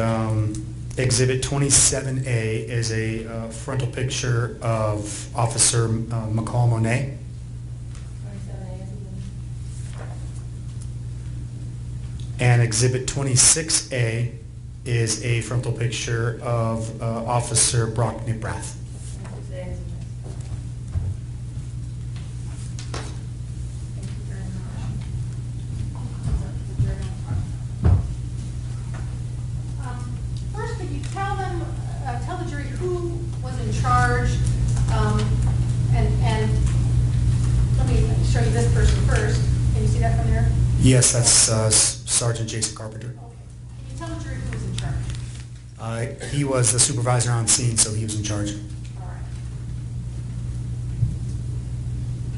Exhibit 27A is a frontal picture of Officer McCall Monet. 27A. And Exhibit 26A is a frontal picture of Officer Brock Niprath. Thank you very much. First, could you tell the jury who was in charge, and let me show you this person first. Can you see that from there? Yes, that's Sergeant Jason Carpenter. Okay. Can you tell the jury who was in charge? He was the supervisor on scene, so he was in charge. All right.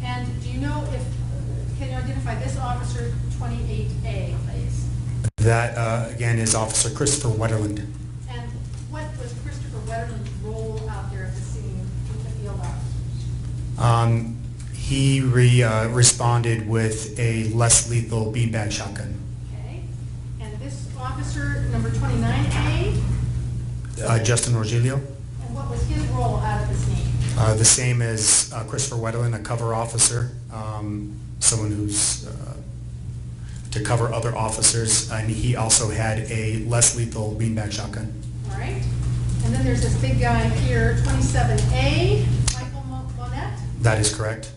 And do you know can you identify this officer 28A, please? That, again, is Officer Christopher Wetterland. And what was Christopher Wetterland's role out there at the scene with the field officers? He responded with a less lethal beanbag shotgun. Okay. And this officer, number 29A, Justin Rogelio. and what was his role out at the scene? The same as Christopher Wetterland, a cover officer, someone who's to cover other officers, and he also had a less lethal beanbag shotgun. All right. And then there's this big guy here, 27A, Michael Monette, That is correct.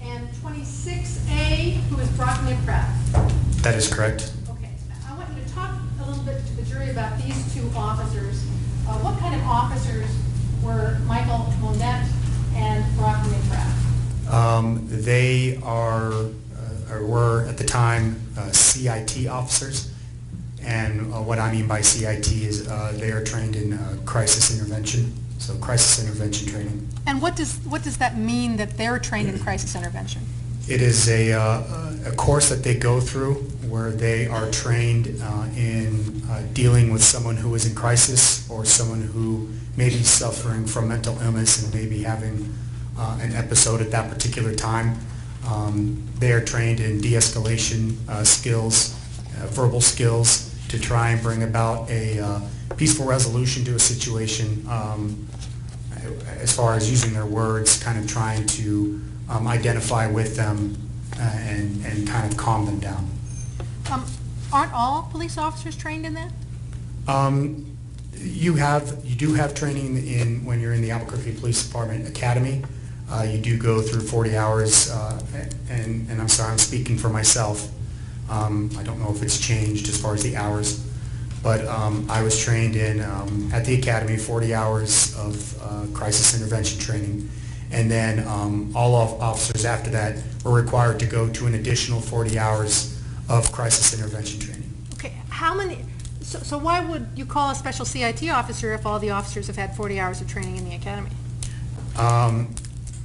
and 26A, who is Brock Niprath. That is correct. Okay. I want you to talk a little bit to the jury about these two officers. What kind of officers were Michael Monette and Brock Niprath? They were at the time CIT officers, and what I mean by CIT is they are trained in crisis intervention, so crisis intervention training. And what does that mean that they're trained in crisis intervention? It is a course that they go through where they are trained in dealing with someone who is in crisis or someone who may be suffering from mental illness and may be having an episode at that particular time. They are trained in de-escalation skills, verbal skills, to try and bring about a peaceful resolution to a situation, as far as using their words, kind of trying to identify with them and kind of calm them down. Aren't all police officers trained in that? You do have training in when you're in the Albuquerque Police Department Academy. You do go through 40 hours, and I'm sorry, I'm speaking for myself. I don't know if it's changed as far as the hours, but I was trained in at the academy 40 hours of crisis intervention training, and then all officers after that were required to go to an additional 40 hours of crisis intervention training. Okay, how many, so why would you call a special CIT officer if all the officers have had 40 hours of training in the academy?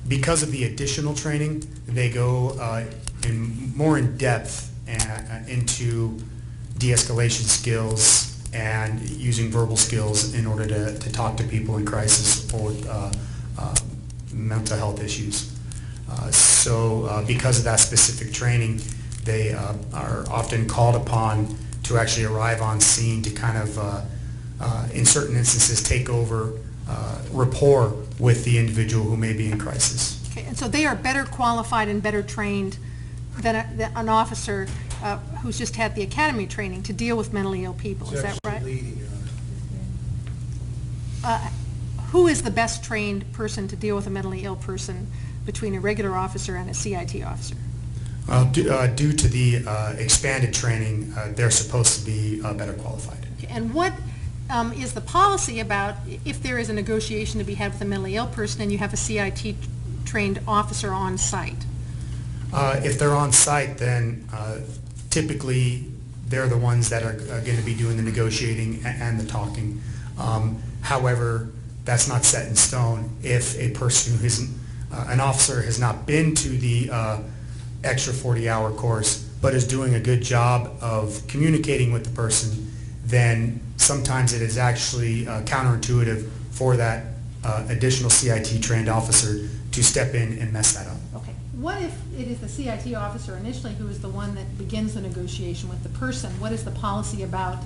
Because of the additional training, they go more in depth into de-escalation skills and using verbal skills in order to talk to people in crisis or with mental health issues. So because of that specific training, they are often called upon to actually arrive on scene to kind of, in certain instances, take over rapport with the individual who may be in crisis. Okay, and so they are better qualified and better trained than an officer who's just had the academy training to deal with mentally ill people, is that right? Leading, Your Honor. Who is the best trained person to deal with a mentally ill person between a regular officer and a CIT officer? Due to the expanded training, they're supposed to be better qualified. Okay, and what is the policy about if there is a negotiation to be had with a mentally ill person and you have a CIT trained officer on site? If they're on site, then typically they're the ones that are going to be doing the negotiating and the talking. However, that's not set in stone. If a person who isn't, an officer has not been to the extra 40-hour course, but is doing a good job of communicating with the person, then sometimes it is actually counterintuitive for that additional CIT trained officer to step in and mess that up. Okay. What if it is the CIT officer initially who is the one that begins the negotiation with the person? What is the policy about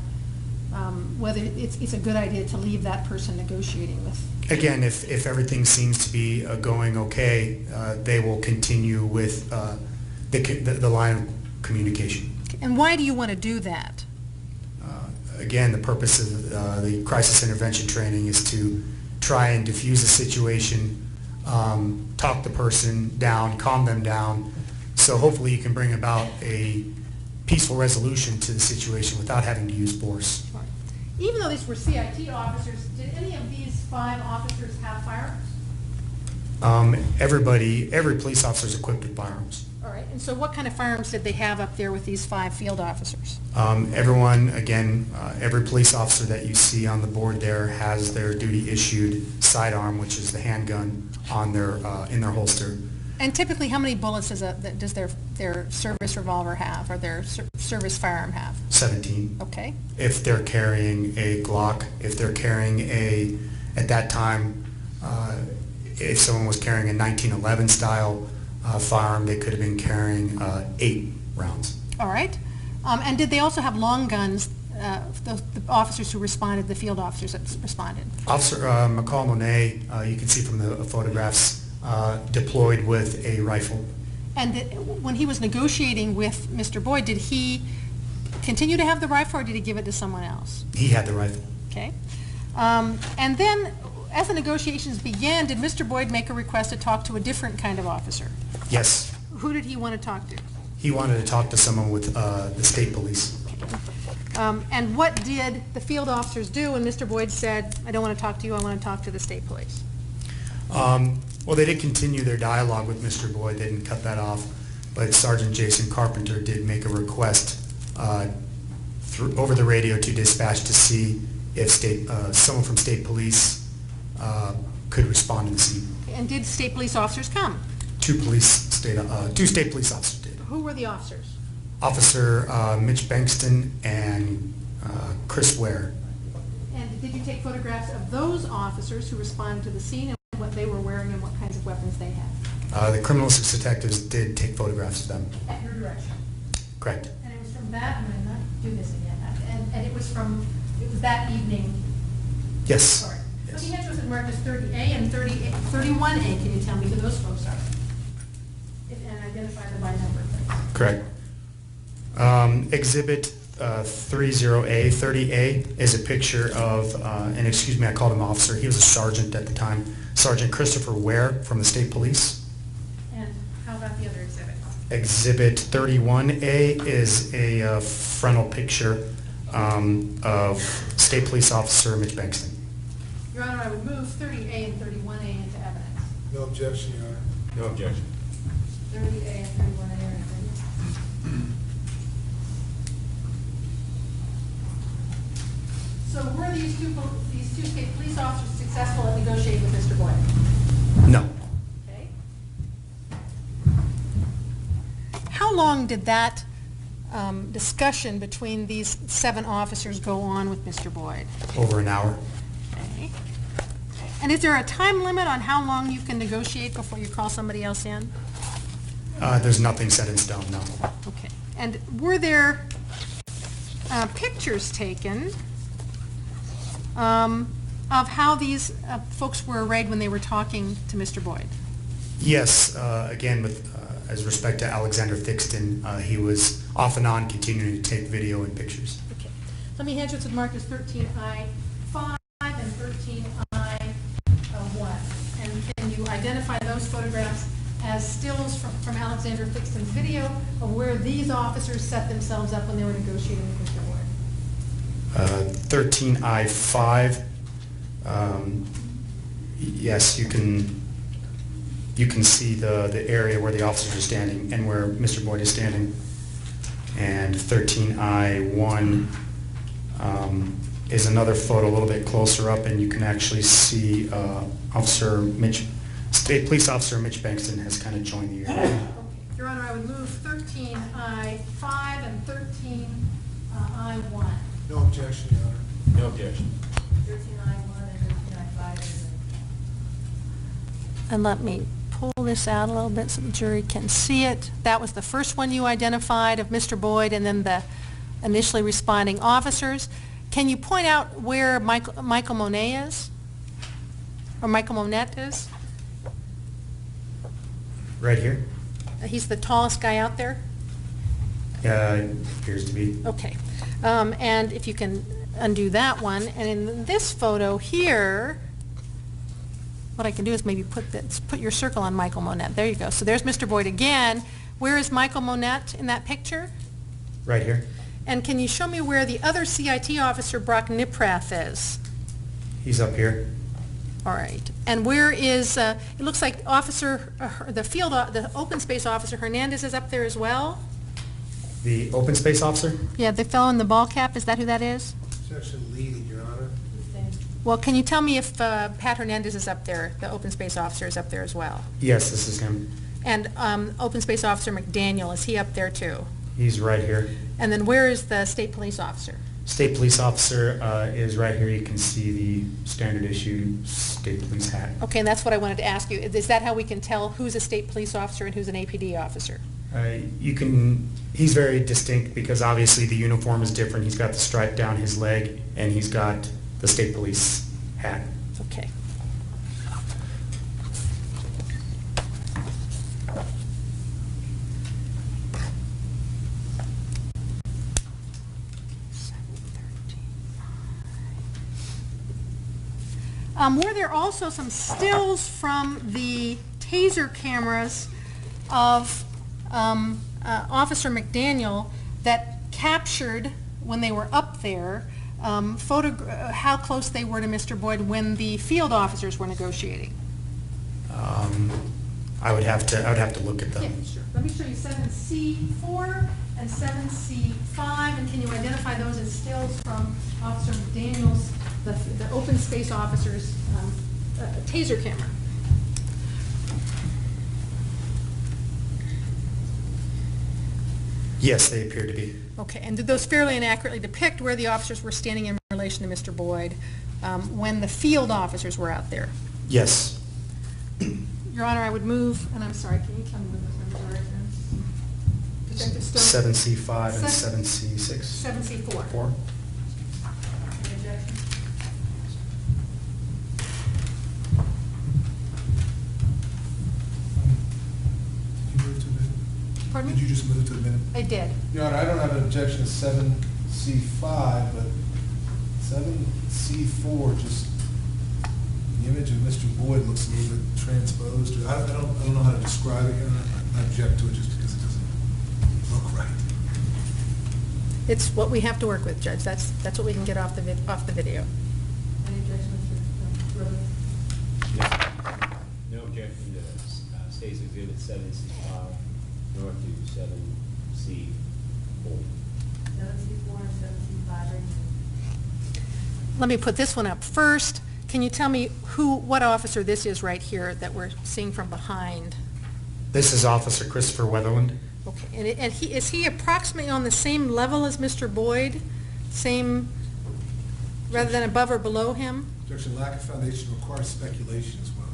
whether it's a good idea to leave that person negotiating with? Again, if everything seems to be going okay, they will continue with the line of communication. And why do you want to do that? Again, the purpose of the crisis intervention training is to try and diffuse the situation, talk the person down, calm them down, so hopefully you can bring about a peaceful resolution to the situation without having to use force. Even though these were CIT officers, did any of these 5 officers have firearms? Every police officer is equipped with firearms. All right, and so what kind of firearms did they have up there with these 5 field officers? Everyone, again, every police officer that you see on the board there has their duty issued sidearm, which is the handgun, on their in their holster. And typically, how many bullets does their service revolver have, or their service firearm have? 17. Okay. If they're carrying a Glock, if they're carrying at that time, if someone was carrying a 1911 style firearm, they could have been carrying 8 rounds. All right. And did they also have long guns, the officers who responded, the field officers that responded? Officer McCall Monet, you can see from the photographs, deployed with a rifle. And when he was negotiating with Mr. Boyd, did he continue to have the rifle, or did he give it to someone else? He had the rifle. Okay. And then, as the negotiations began, did Mr. Boyd make a request to talk to a different kind of officer? Yes. Who did he want to talk to? He wanted to talk to someone with the state police. And what did the field officers do when Mr. Boyd said, I don't want to talk to you, I want to talk to the state police? Well, they did continue their dialogue with Mr. Boyd. They didn't cut that off. But Sergeant Jason Carpenter did make a request over the radio to dispatch to see if someone from state police could respond to the scene. And did state police officers come? 2 state police officers did. Who were the officers? Officer Mitch Bankston and Chris Ware. And did you take photographs of those officers who responded to the scene and what they were wearing and what kinds of weapons they had? The criminalistics detectives did take photographs of them. At your direction? Correct. And it was from that, I'm going to not do this again, and it was that evening? Yes. Sorry. Yes. So the address is marked as 30A and 31A, can you tell me who those folks are? And identify them by number, please. Correct. Exhibit 30A, 30A is a picture of, and excuse me, I called him officer. He was a sergeant at the time. Sergeant Christopher Ware from the state police. And how about the other exhibit? Exhibit 31A is a frontal picture of state police officer Mitch Bankston. Your Honor, I would move 30A and 31A into evidence. No objection, Your Honor. No objection. 30A and 31A are in evidence. So were these two state police officers successful at negotiating with Mr. Boyd? No. Okay. How long did that discussion between these 7 officers go on with Mr. Boyd? Over an hour. Okay. And is there a time limit on how long you can negotiate before you call somebody else in? There's nothing set in stone, no. Okay. And were there pictures taken of how these folks were arrayed when they were talking to Mr. Boyd? Yes, again, with as respect to Alexander Thixton, he was off and on continuing to take video and pictures. Okay. Let me hand you what's marked as 13I-5 and 13I-1. And can you identify those photographs as stills from Alexander Thixton's video of where these officers set themselves up when they were negotiating with Mr. Boyd? 13I-5, yes, you can see the area where the officers are standing and where Mr. Boyd is standing. And 13I-1 is another photo a little bit closer up, and you can actually see State Police Officer Mitch Bankston has kind of joined the area. Your Honor, I would move 13I5 and 13I1. No objection, Your Honor. No objection. 13I1 and 13I5. And let me pull this out a little bit so the jury can see it. That was the first one you identified of Mr. Boyd, and then the initially responding officers. Can you point out where Michael Monet is? Or Michael Monette is? Right here. He's the tallest guy out there? Appears to be. Okay. And if you can undo that one, and in this photo here, what I can do is maybe put your circle on Michael Monette. There you go. So there's Mr. Boyd again. Where is Michael Monette in that picture? Right here. And can you show me where the other CIT officer, Brock Niprath, is? He's up here. All right. And where is, it looks like officer, the open space officer Hernandez is up there as well? The open space officer? Yeah, the fellow in the ball cap, is that who that is? It's actually leading, Your Honor. Well, can you tell me if Pat Hernandez is up there, the open space officer is up there as well? Yes, this is him. And open space officer McDaniel, is he up there too? He's right here. And then where is the state police officer? State police officer is right here. You can see the standard issue state police hat. Okay, and that's what I wanted to ask you. Is that how we can tell who's a state police officer and who's an APD officer? He's very distinct because obviously the uniform is different. He's got the stripe down his leg and he's got the state police hat. Okay. Were there also some stills from the taser cameras of Officer McDaniel that captured, when they were up there, how close they were to Mr. Boyd when the field officers were negotiating? I would have to look at them. Yeah, sure. Let me show you 7C4 and 7C5, and can you identify those as stills from Officer McDaniel's, the open space officer's taser camera? Yes, they appear to be. Okay, and did those fairly and accurately depict where the officers were standing in relation to Mr. Boyd when the field officers were out there? Yes. Your Honor, I would move, and I'm sorry, can you tell me what those numbers are again? Detective Stone? 7C5 and 7C6. 7C4. 4. Any objection? Did you move to the minute? Pardon me? Did you just move to the minute? I did. Your Honor, I don't have an objection to 7C5, but 7C4, just, the image of Mr. Boyd looks a little bit transposed. I don't know how to describe it, Your Honor. I object to it just because it doesn't look right. It's what we have to work with, Judge. That's what we can get off the video. Any objection, Mr. Rhodes? No objection to State's Exhibit 7C5, north to 7C4. 7C4 and 7C5. Let me put this one up first. Can you tell me what officer this is right here that we're seeing from behind? This is Officer Christopher Weatherland. Okay, and is he approximately on the same level as Mr. Boyd? Same, rather than above or below him? Objection, lack of foundation requires speculation as well,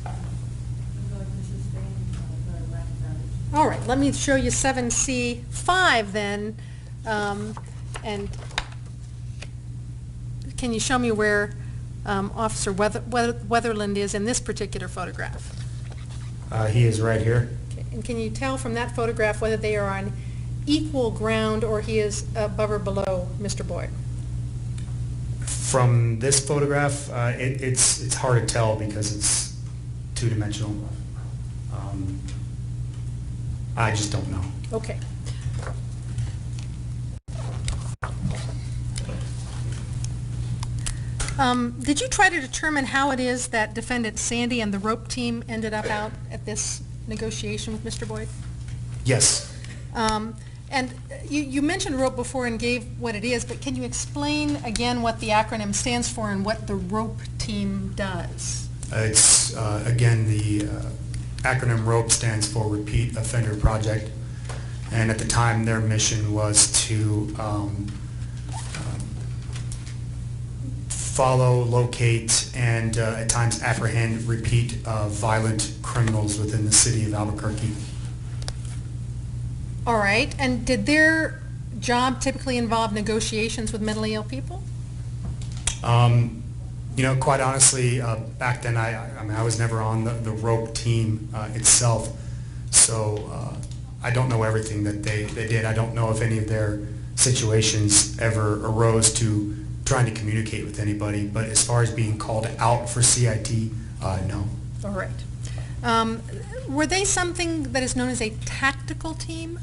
Your Honor. All right, let me show you 7C5 then. And can you show me where Officer Weatherland is in this particular photograph? He is right here. Okay, and can you tell from that photograph whether they are on equal ground or he is above or below Mr. Boyd? From this photograph, it's hard to tell because it's two-dimensional. I just don't know. Okay. Did you try to determine how it is that Defendant Sandy and the rope team ended up out at this negotiation with Mr. Boyd? Yes. And you mentioned rope before and gave what it is, but can you explain again what the acronym stands for and what the rope team does? It's, again, the acronym ROPE stands for Repeat Offender Project. And at the time, their mission was to follow, locate, and at times apprehend repeat violent criminals within the city of Albuquerque. All right, and did their job typically involve negotiations with mentally ill people? You know, quite honestly, back then I mean, I was never on the ROPE team itself, so I don't know everything that they did. I don't know if any of their situations ever arose to trying to communicate with anybody, but as far as being called out for CIT, no. All right. Were they something that is known as a tactical team?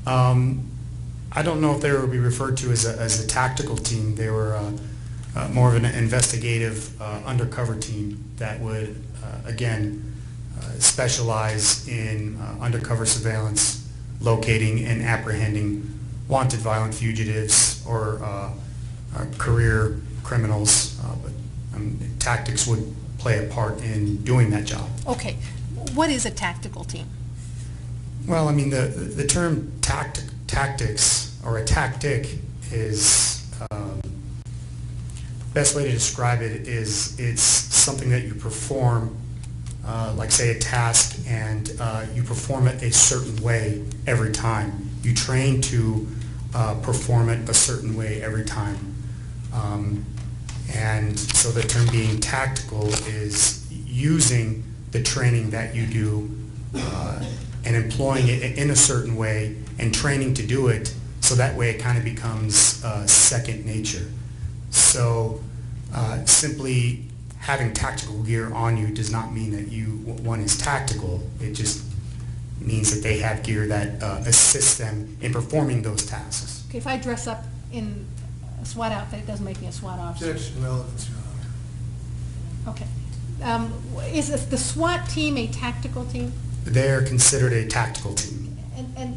I don't know if they would be referred to as a tactical team. They were more of an investigative undercover team that would, again, specialize in undercover surveillance, locating and apprehending wanted violent fugitives or career criminals. But tactics would play a part in doing that job. Okay. What is a tactical team? Well, I mean, the term tactics or a tactic is, best way to describe it is it's something that you perform, like say a task, and you perform it a certain way every time. You train to perform it a certain way every time. And so the term being tactical is using the training that you do and employing it in a certain way and training to do it so that way it kind of becomes second nature. So simply having tactical gear on you does not mean that one is tactical. It just means that they have gear that assists them in performing those tasks. Okay, if I dress up in a SWAT outfit, it doesn't make me a SWAT officer. That's relevant, Your Honor. Okay. Is the SWAT team a tactical team? They are considered a tactical team. And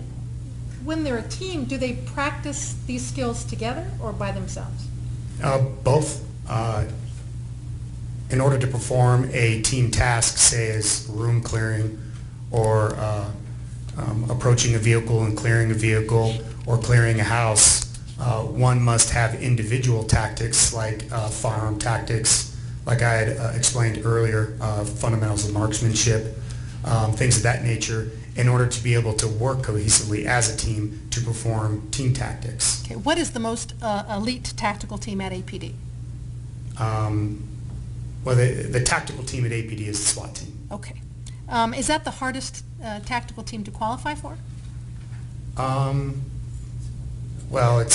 when they're a team, do they practice these skills together or by themselves? Both. In order to perform a team task, say as room clearing or approaching a vehicle and clearing a vehicle or clearing a house, one must have individual tactics like firearm tactics, like I had explained earlier, fundamentals of marksmanship, things of that nature, in order to be able to work cohesively as a team to perform team tactics. Okay, what is the most elite tactical team at APD? Well, the tactical team at APD is the SWAT team. Okay. Is that the hardest tactical team to qualify for? Well,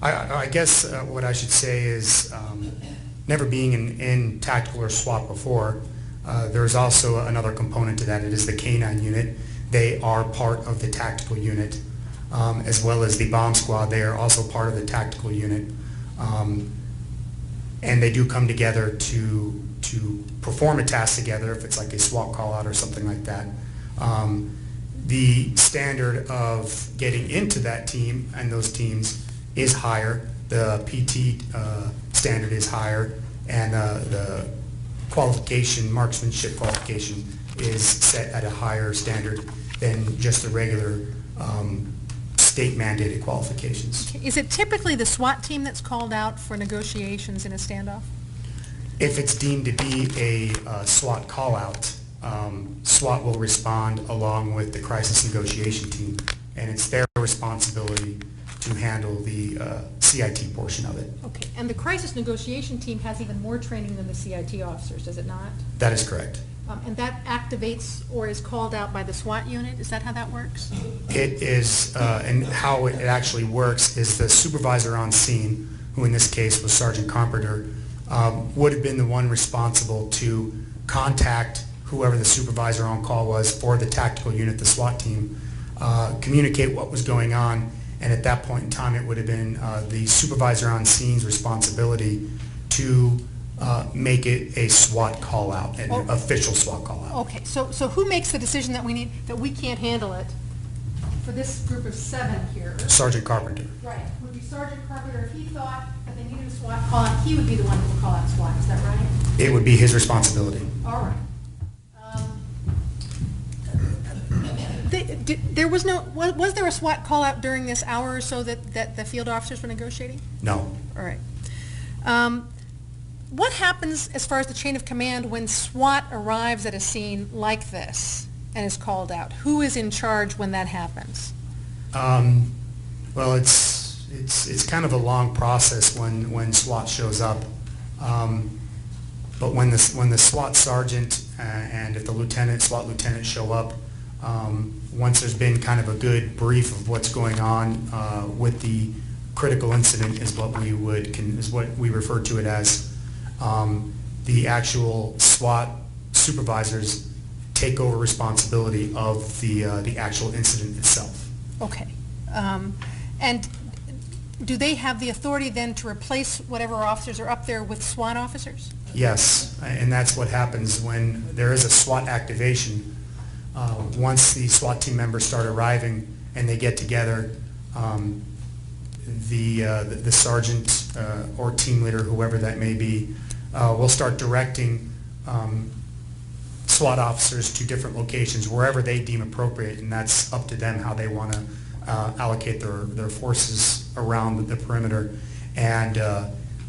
I guess what I should say is, never being in tactical or SWAT before, there's also another component to that. It is the K-9 unit. They are part of the tactical unit, as well as the bomb squad. They are also part of the tactical unit. And they do come together to perform a task together, if it's like a SWAT call-out or something like that. The standard of getting into that team and those teams is higher. The PT standard is higher, and the qualification, marksmanship qualification, is set at a higher standard than just the regular state-mandated qualifications. Okay. Is it typically the SWAT team that's called out for negotiations in a standoff? If it's deemed to be a SWAT call-out, SWAT will respond along with the crisis negotiation team, and it's their responsibility to handle the CIT portion of it. Okay, and the crisis negotiation team has even more training than the CIT officers, does it not? That is correct. And that activates or is called out by the SWAT unit? Is that how that works? It is, and how it actually works is the supervisor on scene, who in this case was Sergeant Carpenter, would have been the one responsible to contact whoever the supervisor on call was for the tactical unit, the SWAT team, communicate what was going on, and at that point in time it would have been the supervisor on scene's responsibility to make it a SWAT call-out, an official SWAT call-out. Okay, so who makes the decision that we can't handle it for this group of 7 here? Sergeant Carpenter. Right, would be Sergeant Carpenter. If he thought that they needed a SWAT call-out, he would be the one who would call out SWAT, is that right? It would be his responsibility. All right. There was was there a SWAT call out during this hour or so that the field officers were negotiating? No. All right. What happens as far as the chain of command when SWAT arrives at a scene like this and is called out? Who is in charge when that happens? Well, it's kind of a long process when SWAT shows up. But when the SWAT sergeant and if the SWAT lieutenant show up, once there's been kind of a good brief of what's going on with the critical incident is what we refer to it as. The actual SWAT supervisors take over responsibility of the actual incident itself. Okay. And do they have the authority then to replace whatever officers are up there with SWAT officers? Yes, and that's what happens when there is a SWAT activation. Once the SWAT team members start arriving and they get together, the sergeant or team leader, whoever that may be, will start directing SWAT officers to different locations wherever they deem appropriate, and that's up to them how they want to allocate their forces around the perimeter. And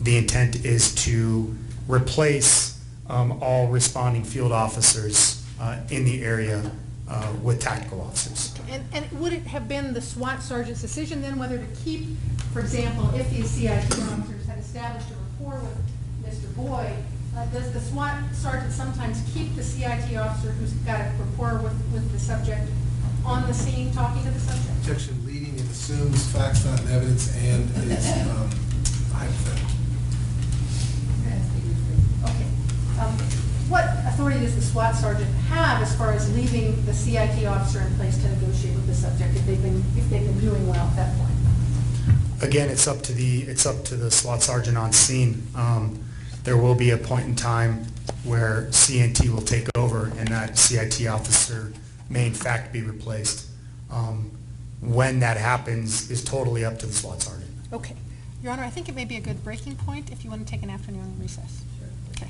the intent is to replace all responding field officers in the area with tactical officers. And would it have been the SWAT sergeant's decision then whether to keep, for example, if these CIT officers had established a rapport with Mr. Boyd, does the SWAT sergeant sometimes keep the CIT officer who's got a rapport with the subject on the scene talking to the subject? Objection leading, it assumes facts, not evidence, and is hypothetical. Okay. What authority does the SWAT sergeant have as far as leaving the CIT officer in place to negotiate with the subject if they've been doing well at that point? Again, it's up to the SWAT sergeant on scene. There will be a point in time where CNT will take over and that CIT officer may in fact be replaced. When that happens is totally up to the SWAT sergeant. Okay. Your Honor, I think it may be a good breaking point if you want to take an afternoon recess. Sure. Okay.